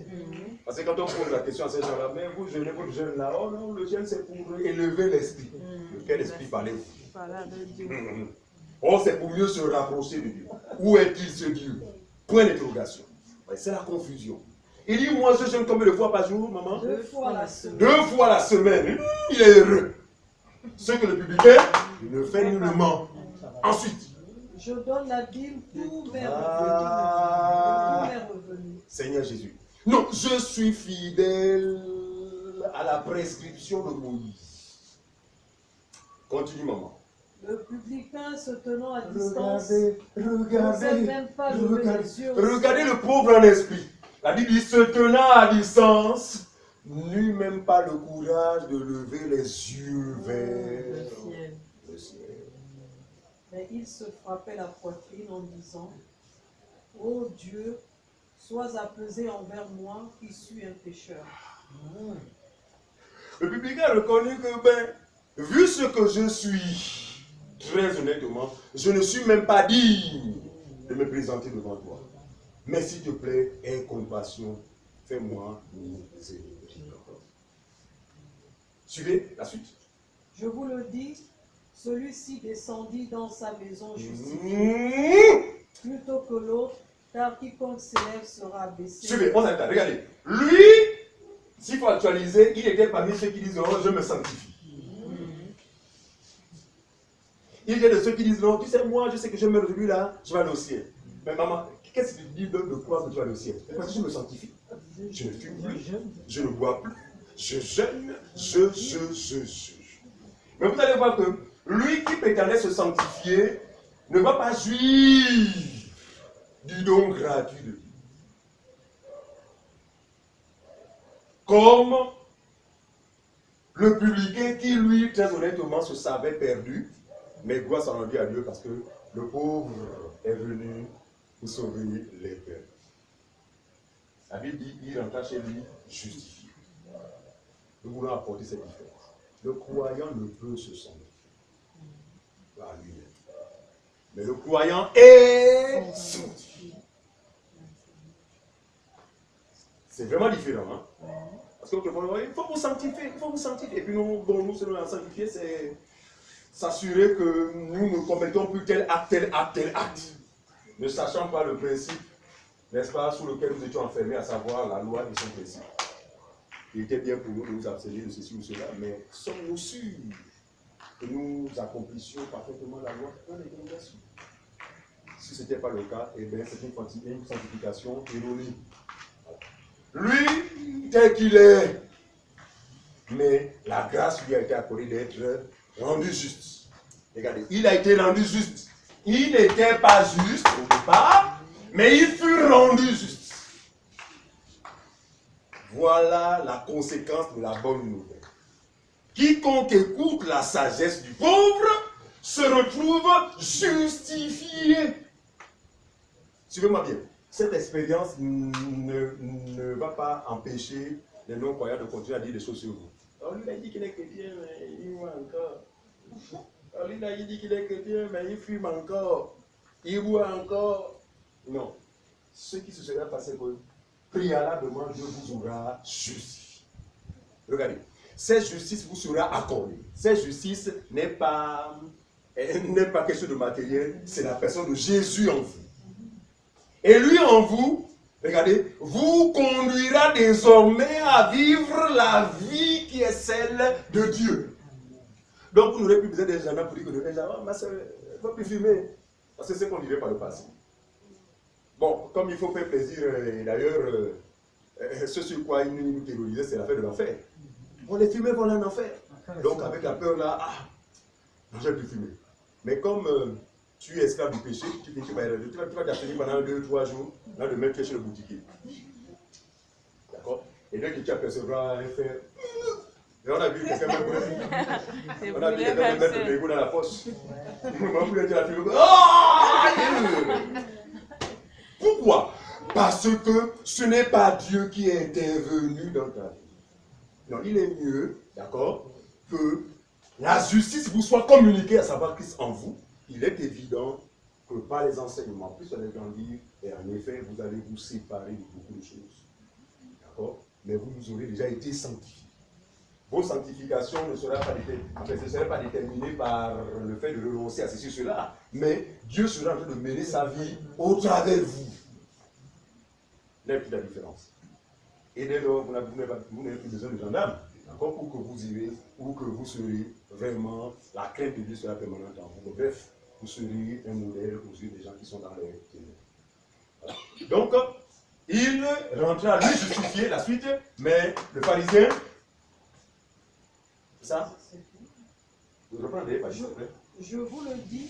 Parce que quand on pose la question à ces gens-là, mais vous jeûnez votre jeûne là, oh non, le jeûne c'est pour élever l'esprit. De quel esprit parlez-vous? Oh, c'est pour mieux se rapprocher de Dieu. Où est-il ce Dieu? Point d'interrogation. C'est la confusion. Il dit, moi je jeûne combien de fois par jour, maman? 2 fois la semaine. 2 fois la semaine. Il est heureux. Ce que le publicain ne fait nullement. Ensuite. Je donne la dîme tous mes revenus. Seigneur Jésus. Non, je suis fidèle à la prescription de Moïse. Continue, maman. Le publicain se tenant à distance. Regardez le pauvre en esprit. La Bible dit, se tenant à distance, n'eut même pas le courage de lever les yeux vers le ciel. Mais il se frappait la poitrine en disant, ô Dieu, sois apaisé envers moi qui suis un pécheur. Le publicain a reconnu que, vu ce que je suis, très honnêtement, je ne suis même pas digne de me présenter devant toi. Mais s'il te plaît, aie compassion, fais-moi miséricorde. Suivez la suite. Je vous le dis, celui-ci descendit dans sa maison justifiée plutôt que l'autre, car quiconque s'élève sera abaissé. Suivez, on s'arrête là, regardez. Lui, s'il faut actualiser, il était parmi ceux qui disent oh, je me sanctifie. Il y a de ceux qui disent non, tu sais, moi, je sais que je meurs aujourd'hui là, je vais aller au ciel. Mais maman, qu'est-ce que tu dis de quoi que tu vas aller au ciel? Parce que je me sanctifie. Je ne fume plus, je ne bois plus, je jeûne, je. Mais vous allez voir que lui qui prétendait se sanctifier ne va pas jouir du don gratuit de Dieu. Comme le publicain qui, lui, très honnêtement, se savait perdu, mais gloire s'en rendit à Dieu parce que le pauvre est venu pour sauver les pères. La Bible dit il rentra chez lui justifié. Nous voulons apporter cette différence. Le croyant ne peut se sanctifier par lui-même. Mais le croyant est sanctifié. C'est vraiment différent. Hein? Parce que il faut vous sanctifier, il faut vous sanctifier. Et puis nous selon la sanctifier, c'est s'assurer que nous ne commettons plus tel acte. Ne sachant pas le principe, n'est-ce pas, sous lequel nous étions enfermés, à savoir la loi et son principe. Il était bien pour nous de nous abstenir de ceci ou cela, mais sommes-nous sûrs que nous accomplissions parfaitement la loi dans les délégations? Si ce n'était pas le cas, eh bien c'est une sanctification erronée. Lui, tel qu'il est, mais la grâce lui a été accordée d'être rendu juste. Regardez, il a été rendu juste. Il n'était pas juste au départ, mais il fut rendu juste. Voilà la conséquence de la bonne nouvelle. Quiconque écoute la sagesse du pauvre se retrouve justifié. Suivez-moi bien. Cette expérience ne va pas empêcher les non-croyants de continuer à dire des choses sur vous. Alors lui, il a dit qu'il est chrétien, mais il boit encore. Alors lui, il a dit qu'il est chrétien, mais il fume encore. Il boit encore. Non. Ce qui se sera passé pour eux, préalablement, Dieu vous aura justifié. Regardez. Cette justice vous sera accordée. Cette justice n'est pas quelque chose de matériel, c'est la personne de Jésus en vous. Et lui en vous, regardez, vous conduira désormais à vivre la vie qui est celle de Dieu. Donc vous n'aurez plus besoin des gens pour dire que les gens, ma soeur, il ne faut plus fumer. Parce que c'est ce qu'on vivait par le passé. Bon, comme il faut faire plaisir, et d'ailleurs, ce sur quoi ils nous terrorisaient, c'est l'affaire de l'enfer. On les fumait vont en enfer. Donc avec la peur là, je ne vais plus fumer. Mais comme tu es esclave du péché, tu vas t'abstenir pendant 2-3 jours, là demain tu es chez le boutiquier. D'accord? Et dès que tu apercevras un fer, et on a vu quelqu'un mettre le bégot dans la poche. Pourquoi? Parce que ce n'est pas Dieu qui est intervenu dans ta vie. Non, il est mieux, d'accord, que la justice vous soit communiquée, à savoir Christ en vous. Il est évident que par les enseignements, plus on est grandi, et en effet, vous allez vous séparer de beaucoup de choses. D'accord? Mais vous aurez déjà été sanctifiés. Vos sanctifications ne seraient pas déterminées par le fait de renoncer à ceci ou cela, mais Dieu sera en train de mener sa vie au travers de vous. Vous n'avez plus la différence. Et dès lors, vous n'avez plus besoin de gendarmes, encore pour que vous irez, ou que vous serez vraiment, la crainte de Dieu sera permanente en vous. Bref, vous serez un modèle aux yeux des gens qui sont dans les ténèbres. Voilà. Donc, il rentra lui justifier la suite, mais le pharisien, c'est ça? Vous reprendrez, s'il vous plaît. Je vous le dis,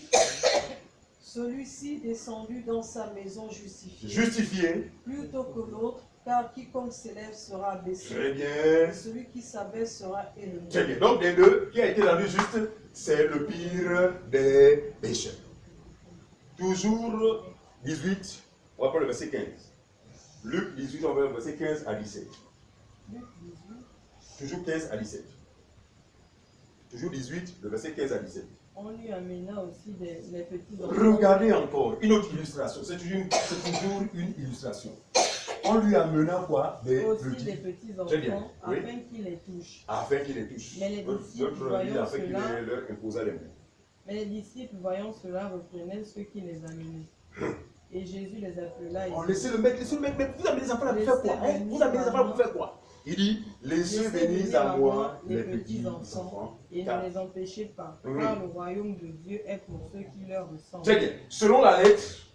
celui-ci descendu dans sa maison justifiée. Justifié. Plutôt que l'autre, car quiconque s'élève sera abaissé. Très bien. Et celui qui s'abaisse sera élevé. Très bien. Donc, des deux, qui a été rendu juste, c'est le pire des pécheurs. Toujours 18, on va prendre le verset 15. Luc 18, on va le verset 15 à 17. Luc 18. Toujours 15 à 17. Toujours 18, le verset 15 à 17. On lui amena aussi les petits enfants. Regardez encore, une autre illustration. C'est toujours une illustration. On lui amena quoi? Des petits enfants, afin qu'il les touche. Afin qu'il les touche. Mais les disciples, voyant cela, reprenaient ceux qui les amenaient. Et Jésus les appela. Laissez le mettre, mais vous amenez les enfants là pour faire quoi? Vous amenez les enfants là pour faire quoi? Il dit, laissez venir à moi les petits enfants. Et ne les empêchez pas, car le royaume de Dieu est pour ceux qui leur ressemblent. Très bien. Selon la lettre,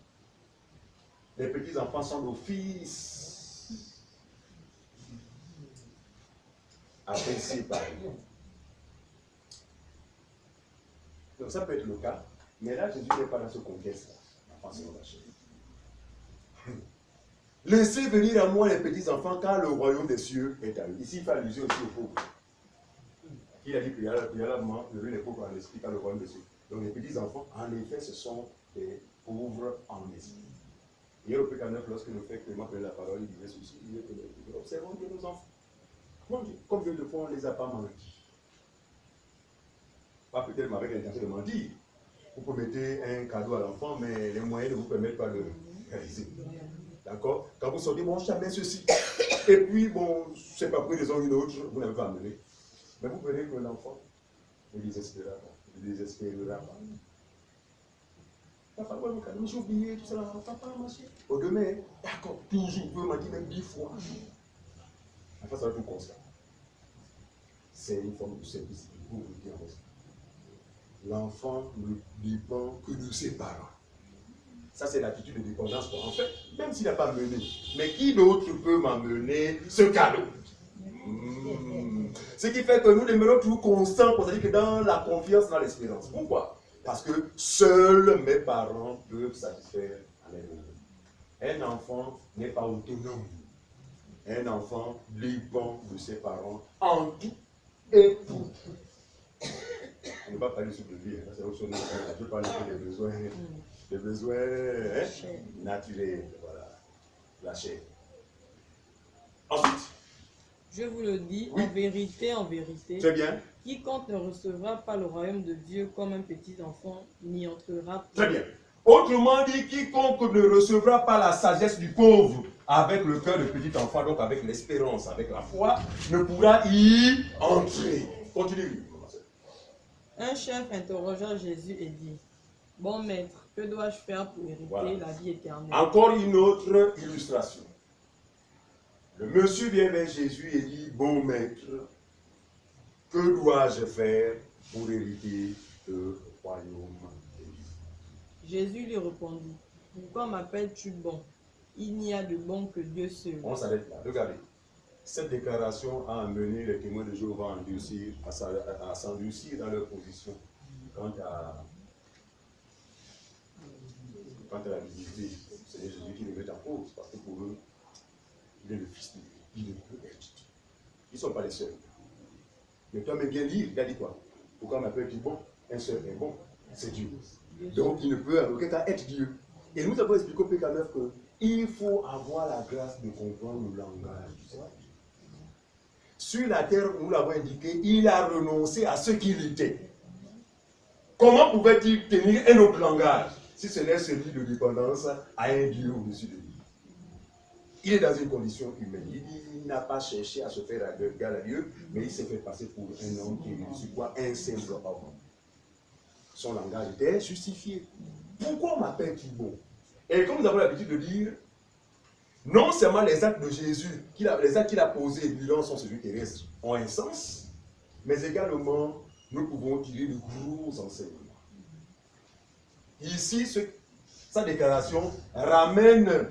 les petits enfants sont nos fils. Après, c'est pareil. Donc ça peut être le cas, mais là, Jésus n'est pas dans ce contexte-là. Laissez venir à moi les petits enfants, car le royaume des cieux est à eux. Ici, il fait allusion aussi aux pauvres. Il a dit préalablement, les pauvres en esprit, car le royaume des cieux. Donc les petits enfants, en effet, ce sont des pauvres en esprit. Hier au P49, lorsque le fait que moi prenais la parole, il disait ceci, il disait que observons que nos enfants, combien de fois on ne les a pas menti? Pas peut-être avec l'intention de mentir. Vous promettez un cadeau à l'enfant, mais les moyens ne vous permettent pas de réaliser. D'accord? Quand vous sortez, bon, jamais ceci. Et puis, bon, c'est pas pour une raison ou une autre, vous n'avez pas amené. Mais vous verrez que l'enfant ne désespérera pas. Ne désespérera pas. Papa, j'ai oublié tout ça. Papa, monsieur. Au demain, d'accord, toujours, vous pouvez m'en dire même 10 fois. Enfin, ça va être tout constant. C'est une forme de simplicité. Vous vous dites en l'enfant ne dépend que de ses parents. Ça, c'est l'attitude de dépendance. En fait, même s'il n'a pas mené, mais qui d'autre peut m'amener ce cadeau? Ce qui fait que nous demeurons toujours constants, c'est-à-dire que dans la confiance, dans l'espérance. Pourquoi? Parce que seuls mes parents peuvent satisfaire à mes besoins. Un enfant n'est pas autonome. Un enfant dépend de ses parents en tout et pour tout. On ne va pas parler sur le vie, c'est autre chose. Je parle des besoins naturels. Voilà. La chair. Ensuite. Je vous le dis, en vérité, très bien. Quiconque ne recevra pas le royaume de Dieu comme un petit enfant n'y entrera pas. Très bien. Autrement dit, quiconque ne recevra pas la sagesse du pauvre avec le cœur de petit enfant, donc avec l'espérance, avec la foi, ne pourra y entrer. Continue. Un chef interrogea Jésus et dit, bon maître, que dois-je faire pour hériter la vie éternelle? Encore une autre illustration. Le monsieur vient vers Jésus et dit, bon maître, que dois-je faire pour hériter le royaume de Dieu? Jésus lui répondit, pourquoi m'appelles-tu bon? Il n'y a de bon que Dieu seul. On s'arrête là. Regardez. Cette déclaration a amené les témoins de Jéhovah à s'endurcir dans leur position quant à la divinité. C'est Jésus qui les met en cause, parce que pour eux, il est le Fils de Dieu. Il ne peut être. Ils ne sont pas les seuls. Mais toi, mais bien lire, il a dit quoi? Pourquoi m'appelle-t-il bon? Un seul est bon, c'est Dieu. Donc il ne peut en aucun cas être Dieu. Et nous avons expliqué au P49 qu'il faut avoir la grâce de comprendre le langage du Seigneur. Sur la terre, nous l'avons indiqué, il a renoncé à ce qu'il était. Comment pouvait-il tenir un autre langage si ce n'est celui de dépendance à un Dieu au-dessus de lui? Il est dans une condition humaine. Il n'a pas cherché à se faire égal à Dieu, mais il s'est fait passer pour un homme qui est sur quoi? Un simple homme. Son langage était justifié. Pourquoi m'appelle-t-il bon? Et comme nous avons l'habitude de dire, non seulement les actes de Jésus, les actes qu'il a posés durant son séjour terrestre ont un sens, mais également nous pouvons tirer de gros enseignements. Ici, sa déclaration ramène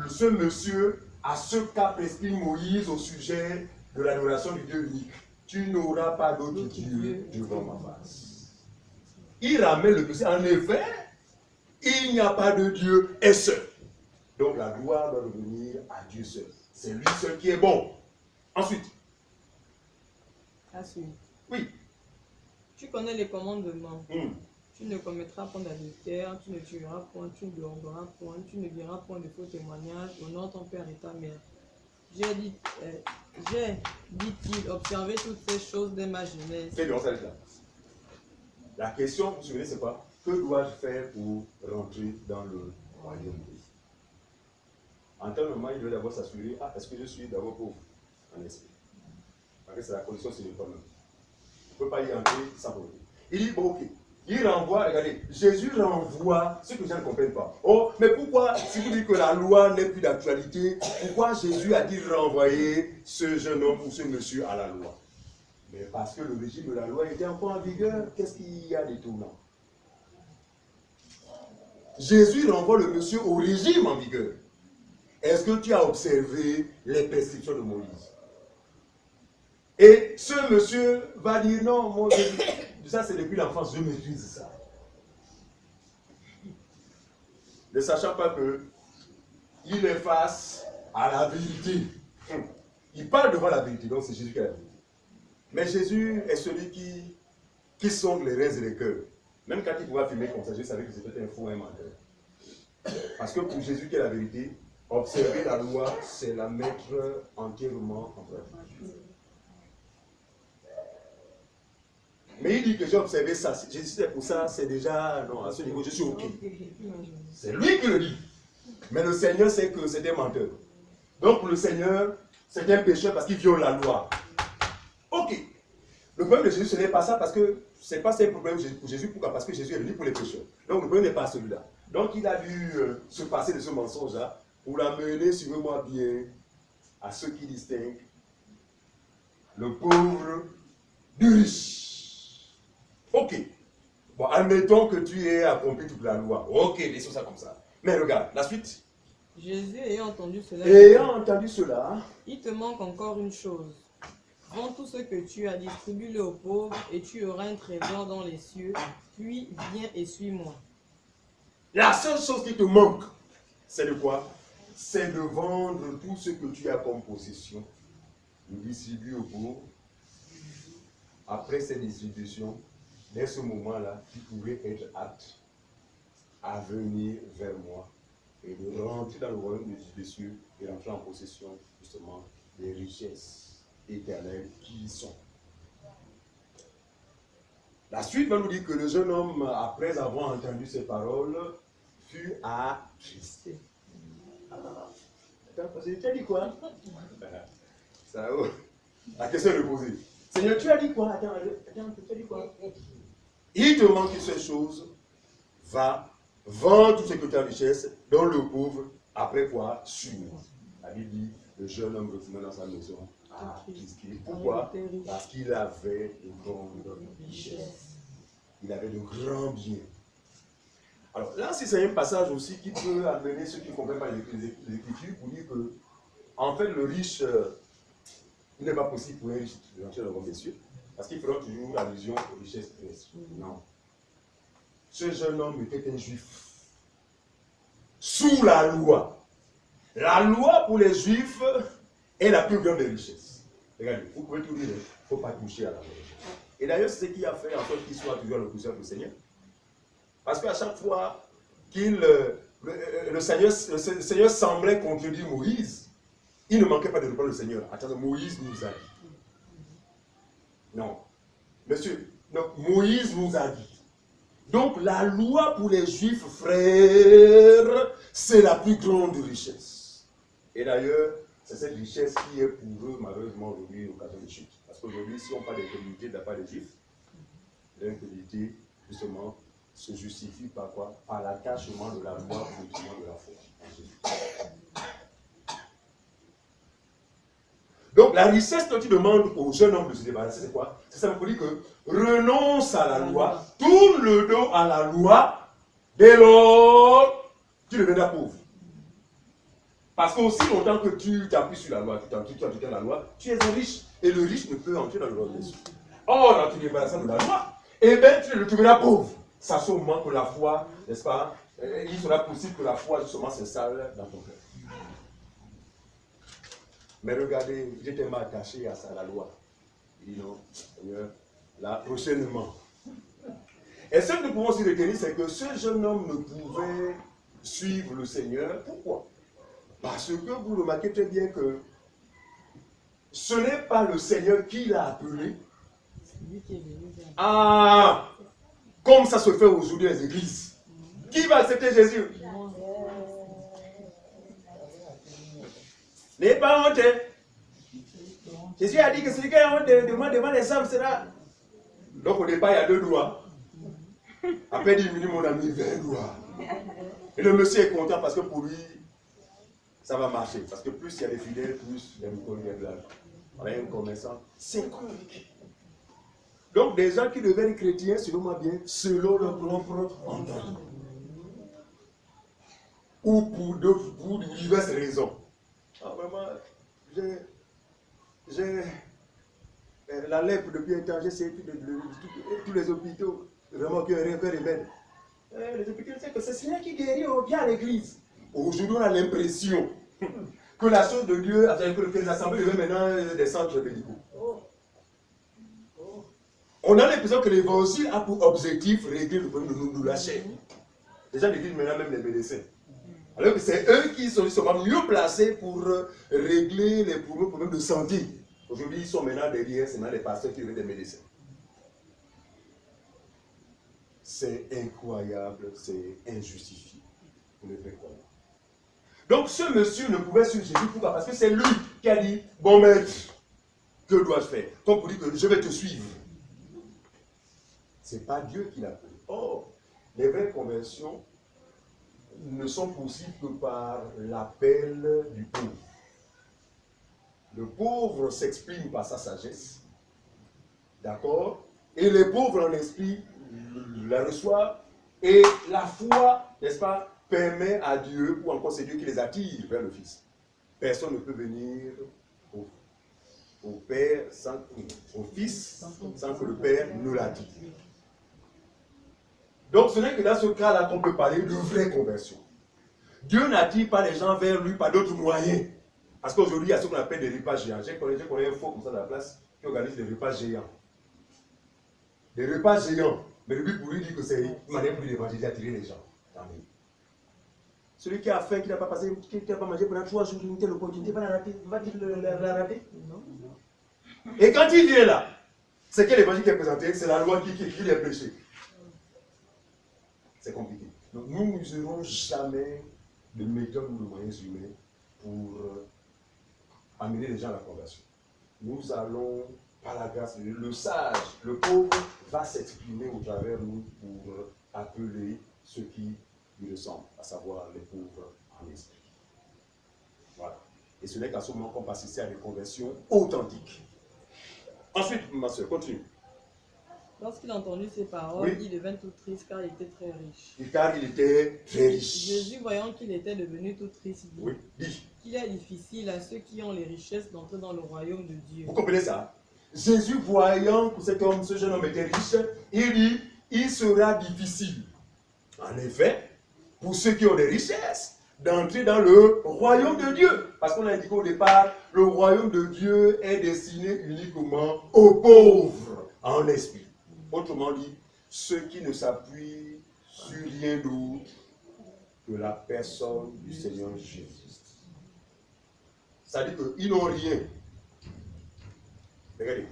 ce monsieur à ce qu'a prescrit Moïse au sujet de l'adoration du Dieu unique. Tu n'auras pas d'autre Dieu devant ma face. Il ramène le monsieur. En effet, il n'y a pas de Dieu et seul. Donc la gloire doit revenir à Dieu seul. C'est lui seul qui est bon. Ensuite. Oui. Tu connais les commandements. Tu ne commettras point d'adultère, tu ne tueras point, tu ne blonderas point, tu ne diras point de faux témoignages, honore ton père et ta mère. J'ai, dit-il, observé toutes ces choses dès ma jeunesse. C'est bien, ça là. La question, vous vous souvenez, c'est quoi? Que dois-je faire pour rentrer dans le royaume de Dieu? En tel moment, il doit d'abord s'assurer, est-ce que je suis d'abord pauvre en esprit? Parce que c'est la condition, c'est le problème. On ne peut pas y entrer sans problème. Il dit, bon, ok. Il renvoie, regardez, Jésus renvoie ce que les gens ne comprennent pas. Oh, mais pourquoi, si vous dites que la loi n'est plus d'actualité, pourquoi Jésus a-t-il renvoyé ce jeune homme ou ce monsieur à la loi? Mais parce que le régime de la loi était encore en vigueur. Qu'est-ce qu'il y a d'étonnant? Jésus renvoie le monsieur au régime en vigueur. Est-ce que tu as observé les prescriptions de Moïse? Et ce monsieur va dire, non, moi, ça c'est depuis l'enfance, je maîtrise ça. Ne sachant pas que il est face à la vérité. Il parle devant la vérité, donc c'est Jésus qui a la vérité. Mais Jésus est celui qui sonde les reins et les cœurs. Même quand il pouvait affirmer comme ça, je savais que c'était un faux, un menteur. Parce que pour Jésus qui est la vérité, observer la loi, c'est la mettre entièrement en pratique. Mais il dit que j'ai observé ça. Jésus, c'est pour ça, c'est déjà, non, à ce niveau, je suis OK. C'est lui qui le dit. Mais le Seigneur sait que c'est un menteur. Donc pour le Seigneur, c'est un pécheur parce qu'il viole la loi. OK. Le problème de Jésus, ce n'est pas ça parce que ce n'est pas un problème pour Jésus. Pourquoi? Parce que Jésus est venu pour les pécheurs. Donc le problème n'est pas celui-là. Donc il a dû se passer de ce mensonge-là pour l'amener, suivez-moi bien, à ceux qui distinguent le pauvre du riche. Ok. Bon, admettons que tu aies accompli toute la loi. Ok, laissons ça comme ça. Mais regarde, la suite. Jésus ayant entendu cela. Il te manque encore une chose. Vends tout ce que tu as, distribue-le aux pauvres, et tu auras un trésor dans les cieux. Puis viens et suis-moi. La seule chose qui te manque, c'est de quoi? C'est de vendre tout ce que tu as comme possession. Le distribuer aux pauvres. Après cette distribution, dès ce moment-là, tu pourrais être apte à venir vers moi et de rentrer dans le royaume des cieux et rentrer en possession justement des richesses éternelles qui y sont. La suite va nous dire que le jeune homme, après avoir entendu ces paroles, fut attristé. Attends, tu as dit quoi? Ça, oh. La question est posée. Seigneur, tu as dit quoi? Attends, tu as dit quoi? Il te manque une seule chose. Va, vends tout ce que tu as richesse, donne le pauvre, après quoi? Suis-moi. La Bible dit, le jeune homme retourna dans sa maison. Pourquoi? Parce qu'il avait de grandes richesses. Il avait de grands biens. Alors là, c'est un passage aussi qui peut amener ceux qui ne comprennent pas les Écritures pour dire que, en fait, le riche, il n'est pas possible pour un riche de rentrer dans le royaume des cieux, parce qu'ils feront toujours allusion aux richesses terrestres. Non. Ce jeune homme était un juif. Sous la loi. La loi pour les juifs est la plus grande des richesses. Regardez, vous pouvez tout dire, il ne faut pas toucher à la loi. Et d'ailleurs, c'est ce qui a fait en sorte qu'il soit toujours le pousseur du Seigneur. Parce qu'à chaque fois le Seigneur semblait contredire Moïse, il ne manquait pas de reprendre le Seigneur. Attends, Moïse nous a dit. Non. Monsieur, donc Moïse nous a dit. Donc la loi pour les Juifs, frères, c'est la plus grande richesse. Et d'ailleurs, c'est cette richesse qui est pour eux, malheureusement, aujourd'hui, l'occasion de chute. Parce qu'aujourd'hui, si on parle d'intégrité de la part des Juifs, l'intégrité, justement, se justifie par quoi? Par l'attachement de la loi au document de la foi. Donc la richesse dont tu demandes au jeune homme de se débarrasser, c'est quoi? C'est ça veut dire que renonce à la loi, tourne le dos à la loi, dès lors, tu deviendras pauvre. Parce qu'aussi longtemps que tu t'appuies sur la loi, tu appliques la loi, tu es un riche. Et le riche ne peut entrer dans le royaume des cieux. Or, dans tu débarrasses de la loi, eh bien tu le trouveras pauvre. Ça se moment que la foi, n'est-ce pas, il sera possible que la foi justement s'installe dans ton cœur. Mais regardez, j'étais tellement attaché à ça, à la loi. Il dit non, Seigneur, là, prochainement. Et ce que nous pouvons aussi retenir, c'est que ce jeune homme ne pouvait suivre le Seigneur. Pourquoi? Parce que vous remarquez très bien que ce n'est pas le Seigneur qui l'a appelé. C'est lui qui est venu vers. Ah! comme ça se fait aujourd'hui dans les églises. Qui va accepter Jésus? N'ayez pas honte. Jésus a dit que celui qui a honte devant les hommes sera. Donc au départ, il y a 2 doigts. Après 10 minutes, mon ami, 20 doigts. Et le monsieur est content parce que pour lui, ça va marcher. Parce que plus il y a des fidèles, plus il y a de l'argent. Rien de commerçant, c'est compliqué. Donc des gens qui deviennent chrétiens, selon moi bien, selon leur propre entendement. Ou pour diverses raisons. Ah, vraiment, j'ai la lèpre depuis un temps, j'ai essayé tous les hôpitaux, vraiment qui ont rien fait remède. Les hôpitaux disent que c'est celui qui guérit bien à l'église. Aujourd'hui, on a l'impression que la chose de Dieu, que les assemblées deviennent maintenant des centres médicaux. On a l'impression que l'évangile a pour objectif régler le problème de nous la chair. Les gens disent maintenant même les médecins. Alors que c'est eux qui sont mieux placés pour régler les problèmes de santé. Aujourd'hui, ils sont maintenant derrière, c'est maintenant les pasteurs qui deviennent des médecins. C'est incroyable, c'est injustifié. Vous ne pouvez pas. Donc ce monsieur ne pouvait suivre Jésus. Pourquoi? Parce que c'est lui qui a dit, bon maître, que dois-je faire? Comme pour dire que je vais te suivre. Ce n'est pas Dieu qui l'a appelé. Or, les vraies conversions ne sont possibles que par l'appel du pauvre. Le pauvre s'exprime par sa sagesse. D'accord? Et les pauvres en esprit la reçoivent. Et la foi, n'est-ce pas, permet à Dieu, ou encore c'est Dieu qui les attire vers le Fils. Personne ne peut venir au Père, au Fils, sans que le Père ne l'attire. Donc ce n'est que dans ce cas-là qu'on peut parler de vraie conversion. Dieu n'attire pas les gens vers lui par d'autres moyens. Parce qu'aujourd'hui, il y a ce qu'on appelle des repas géants. J'ai connu un faux comme ça dans la place qui organise des repas géants. Des repas géants. Mais le but pour lui dit que c'est une manière pour lui d'évangéliser, attirer les gens. Amen. Celui qui a faim, qui n'a pas passé, qui n'a pas mangé pendant 3 jours, une telle opportunité, va la rater. Non. Et quand il vient là, c'est quel évangile qui est présenté? C'est la loi qui les péchés. C'est compliqué. Donc nous n'userons jamais de méthodes ou de moyens humains pour amener les gens à la conversion. Nous allons, par la grâce de Dieu, le sage, le pauvre, va s'exprimer au travers de nous pour appeler ceux qui lui ressemblent, à savoir les pauvres en esprit. Voilà. Et ce n'est qu'à ce moment qu'on va assister à des conversions authentiques. Ensuite, ma soeur, continue. Lorsqu'il a entendu ces paroles, il devint tout triste car il était très riche. Car il était très riche. Jésus, voyant qu'il était devenu tout triste, dit qu'il est difficile à ceux qui ont les richesses d'entrer dans le royaume de Dieu. Vous comprenez ça? Jésus, voyant que ce jeune homme était riche, il dit, il sera difficile. En effet, pour ceux qui ont des richesses, d'entrer dans le royaume de Dieu. Parce qu'on a dit qu'au départ, le royaume de Dieu est destiné uniquement aux pauvres en esprit. Autrement dit, ceux qui ne s'appuient sur rien d'autre que la personne du Seigneur Jésus. C'est-à-dire qu'ils n'ont rien. Regardez.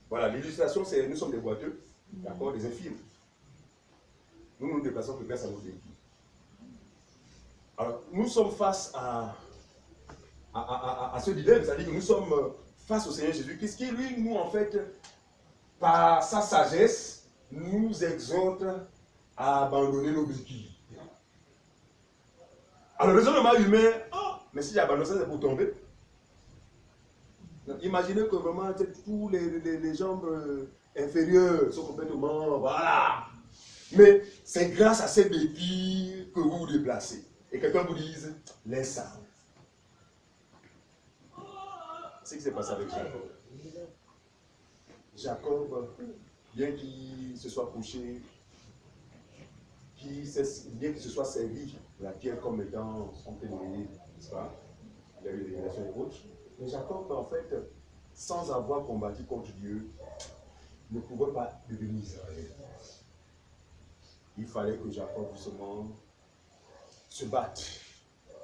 Voilà, l'illustration, c'est nous sommes des boiteux, d'accord, des infirmes. Nous nous déplaçons que grâce à nos véhicules. Alors, nous sommes face à ce dilemme, c'est-à-dire que nous sommes face au Seigneur Jésus-Christ qui, lui, nous, en fait, par sa sagesse, nous exhorte à abandonner nos véhicules. Alors, le raisonnement humain, mais si j'abandonne ça, c'est pour tomber. Donc, imaginez que vraiment, tous les jambes inférieures sont complètement, voilà. Mais c'est grâce à ces béquilles que vous vous déplacez. Et quelqu'un vous dise, laisse ça. C'est ce qui s'est passé avec Jacob. Jacob, bien qu'il se soit couché, bien qu'il se soit servi de la pierre comme étant son témoigné, n'est-ce pas? Il a eu des relations et autres. Mais Jacob, en fait, sans avoir combattu contre Dieu, ne pouvait pas devenir Israël. Il fallait que Jacob, justement, se batte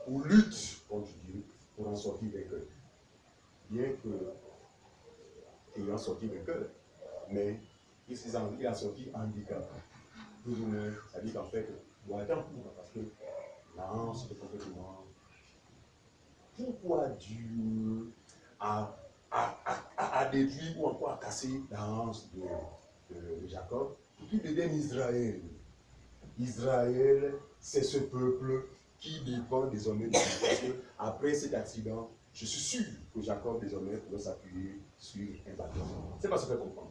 ou lutte contre Dieu pour en sortir vainqueur. Bien que ayant sorti vainqueur, mais il a sorti handicapé. Plus ou moins, ça dit qu'en fait, bon, attends, parce que non, c'était complètement. Pourquoi Dieu a détruit ou encore a cassé la hanche de Jacob? Qui devient Israël. Israël, c'est ce peuple qui dépend désormais de Dieu. Parce que après cet accident, je suis sûr que Jacob désormais doit s'appuyer sur un bâton. C'est pas ce que comprendre.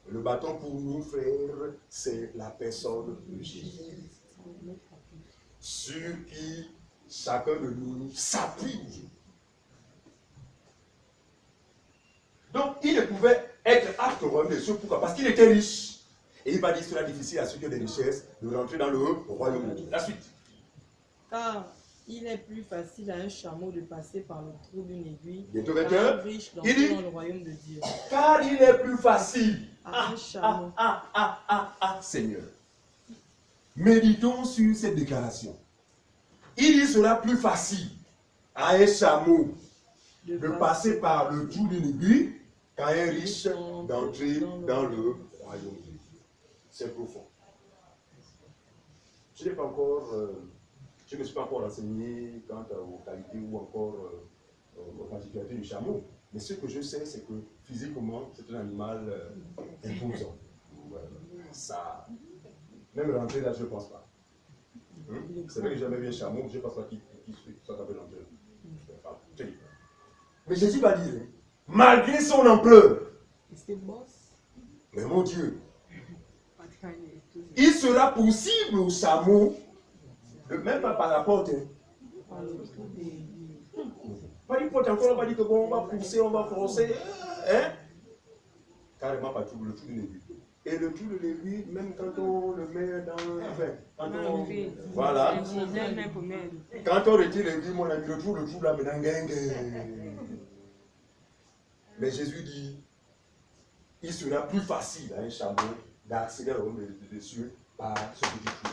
Le bâton pour nous, frères, c'est la personne de Jésus. Sur qui chacun de nous s'appuie. Donc, il ne pouvait être apte au royaume des cieux. Pourquoi? Parce qu'il était riche. Et il va dire cela difficile à ceux qui ont des richesses de rentrer dans le royaume de Dieu. La suite. Car il est plus facile à un chameau de passer par le trou d'une aiguille qu'à un riche d'entrer dans le royaume de Dieu. Car il est plus facile à un chameau. Seigneur. Méditons sur cette déclaration. Il sera plus facile à un chameau de passer par le trou d'une aiguille qu'à un riche d'entrer dans le royaume de Dieu. C'est profond. Je n'ai pas encore, je ne me suis pas encore renseigné quant aux qualités ou encore aux particularités du chameau. Mais ce que je sais, c'est que physiquement, c'est un animal imposant. Ça, même rentrer là, je ne pense pas. C'est vrai que j'aimais bien chameau, je ne pense pas qu'il soit capable d'entrer. Mais Jésus va dire, malgré son ampleur, mais mon Dieu, il sera possible au chameau, même pas par la porte. Pas une porte encore, on va dire que bon, on va pousser, on va forcer. Hein? Carrément pas tout, le trou de l'aiguille. Et le trou de l'aiguille, même quand on le met dans. Enfin, voilà. Quand on retire l'aiguille, mon ami, le trou là, maintenant, mais Jésus dit, il sera plus facile à un chameau d'accéder au royaume des cieux par ce petit trou.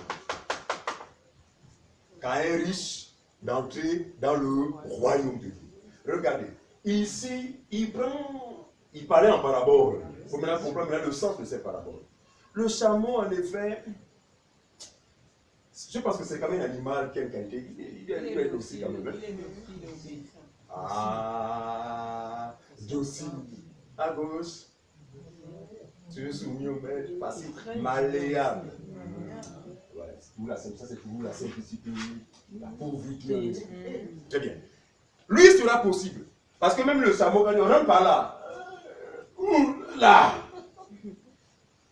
Qu'à un riche d'entrer dans le royaume de Dieu. Regardez, ici, il parlait en parabole. Il faut maintenant comprendre le sens de ces paraboles. Le chameau, en effet, je pense que c'est quand même un animal, quelle qualité. Il est docile quand même. Ah, docile. À gauche, tu es soumis au maître, passif, malléable. Ouais, ça, c'est toujours la simplicité, la pauvreté. Très bien. Lui, sera possible. Parce que même le chameau, quand il rentre par là, là,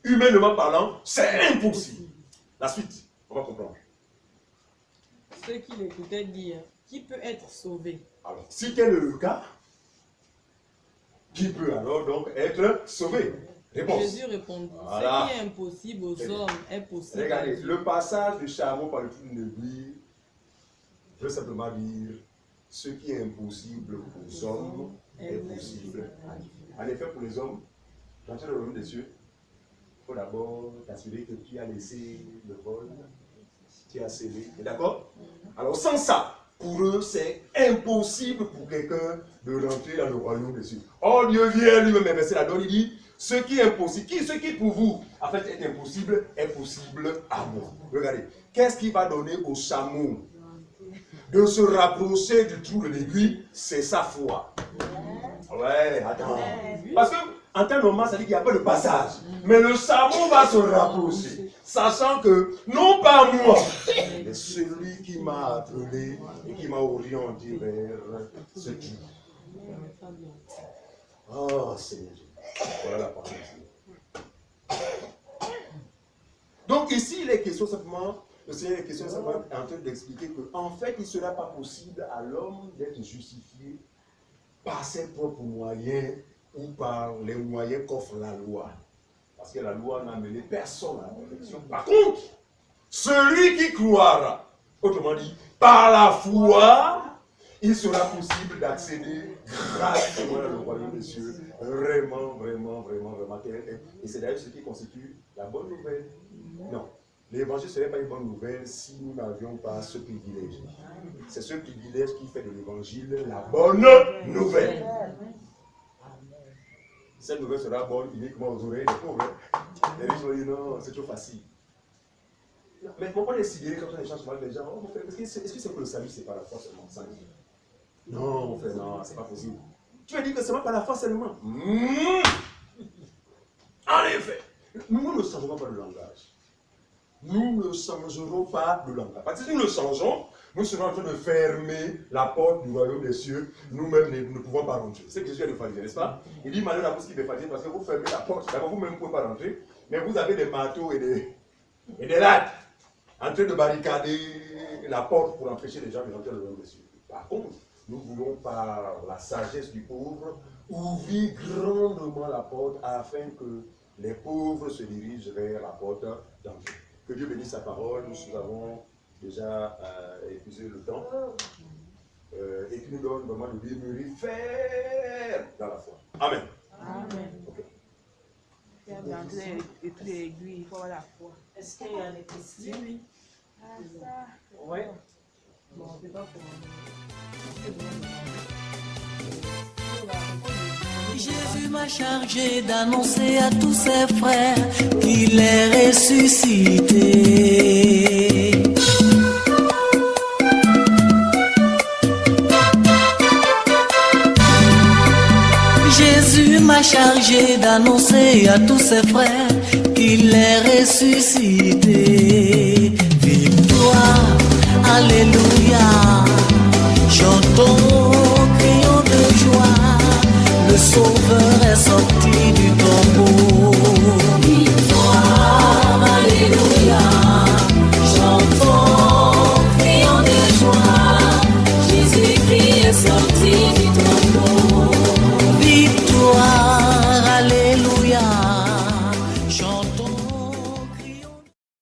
humainement parlant, c'est impossible. La suite, on va comprendre. Ceux qui l'écoutaient dire, qui peut être sauvé? Alors, si tel est le cas, qui peut alors donc être sauvé? Réponse. Jésus répondit, voilà. Ce qui est impossible aux hommes est possible. Regardez, le passage du chameau par le trou d'une aiguille, je veux simplement dire, ce qui est impossible aux hommes est possible. En effet, pour les hommes, quand tu es dans le royaume des cieux, il faut d'abord t'assurer que tu as laissé le vol, tu as scellé. D'accord? Alors sans ça, pour eux, c'est impossible pour quelqu'un de rentrer dans le royaume des cieux. Oh, Dieu vient lui-même inverser la donne, il dit, ce qui est impossible, ce qui pour vous, en fait, est impossible, est possible à moi. Regardez, qu'est-ce qui va donner au chameau de se rapprocher du trou de l'aiguille? C'est sa foi. Ouais, attends. Parce que, en temps normal, ça dit qu'il n'y a pas de passage. Mais le chameau va se rapprocher, sachant que, non pas moi, mais celui qui m'a appelé et qui m'a orienté vers ce trou. Oh, Seigneur. Voilà la parole. Donc ici, il est question simplement, le Seigneur est question simplement en train d'expliquer qu'en fait, il ne sera pas possible à l'homme d'être justifié par ses propres moyens ou par les moyens qu'offre la loi. Parce que la loi n'a mené personne à la perfection. Par contre, celui qui croira, autrement dit, par la foi, il sera possible d'accéder gratuitement dans le royaume des cieux. Vraiment, vraiment, vraiment, vraiment. Et c'est d'ailleurs ce qui constitue la bonne nouvelle. Non, l'évangile ne serait pas une bonne nouvelle si nous n'avions pas ce privilège. C'est ce privilège qui fait de l'évangile la bonne nouvelle. Cette nouvelle sera bonne uniquement aux oreilles des pauvres. Les riches vont dire non, c'est trop facile. Mais pourquoi on est sidéré quand on échange avec les gens? Oh, mon frère, est-ce que c'est que le salut, c'est par la foi seulement? Ça, non, mon frère, non, c'est pas possible. Tu vas dire que c'est pas par la foi seulement. En effet, nous ne changerons pas le langage. Nous ne changerons pas le langage. Parce que si nous le changeons, nous serons en train de fermer la porte du royaume des cieux. Nous-mêmes ne pouvons pas rentrer. C'est ce que Jésus a dit, n'est-ce pas? Il dit malheur à vous qui défendez parce que vous fermez la porte. D'abord, vous-même ne pouvez pas rentrer. Mais vous avez des marteaux et des lattes en train de barricader la porte pour empêcher les gens de rentrer dans le royaume des cieux. Par contre, nous voulons par la sagesse du pauvre ouvrir grandement la porte afin que les pauvres se dirigent vers la porte d'entrée. Que Dieu bénisse sa parole. Nous avons déjà épuisé le temps et qui nous donne vraiment de demeurer ferme dans la foi. Amen. Amen. Okay. Et tous les aiguilles, il faut avoir la foi. Est-ce qu'il y a des questions? Oui. Oui. Bon, c'est pas pour Jésus m'a chargé d'annoncer à tous ses frères qu'il est ressuscité. Jésus m'a chargé d'annoncer à tous ses frères qu'il est ressuscité. Victoire, alléluia, chantons, crions de joie. Le Sauveur est sorti du tombeau.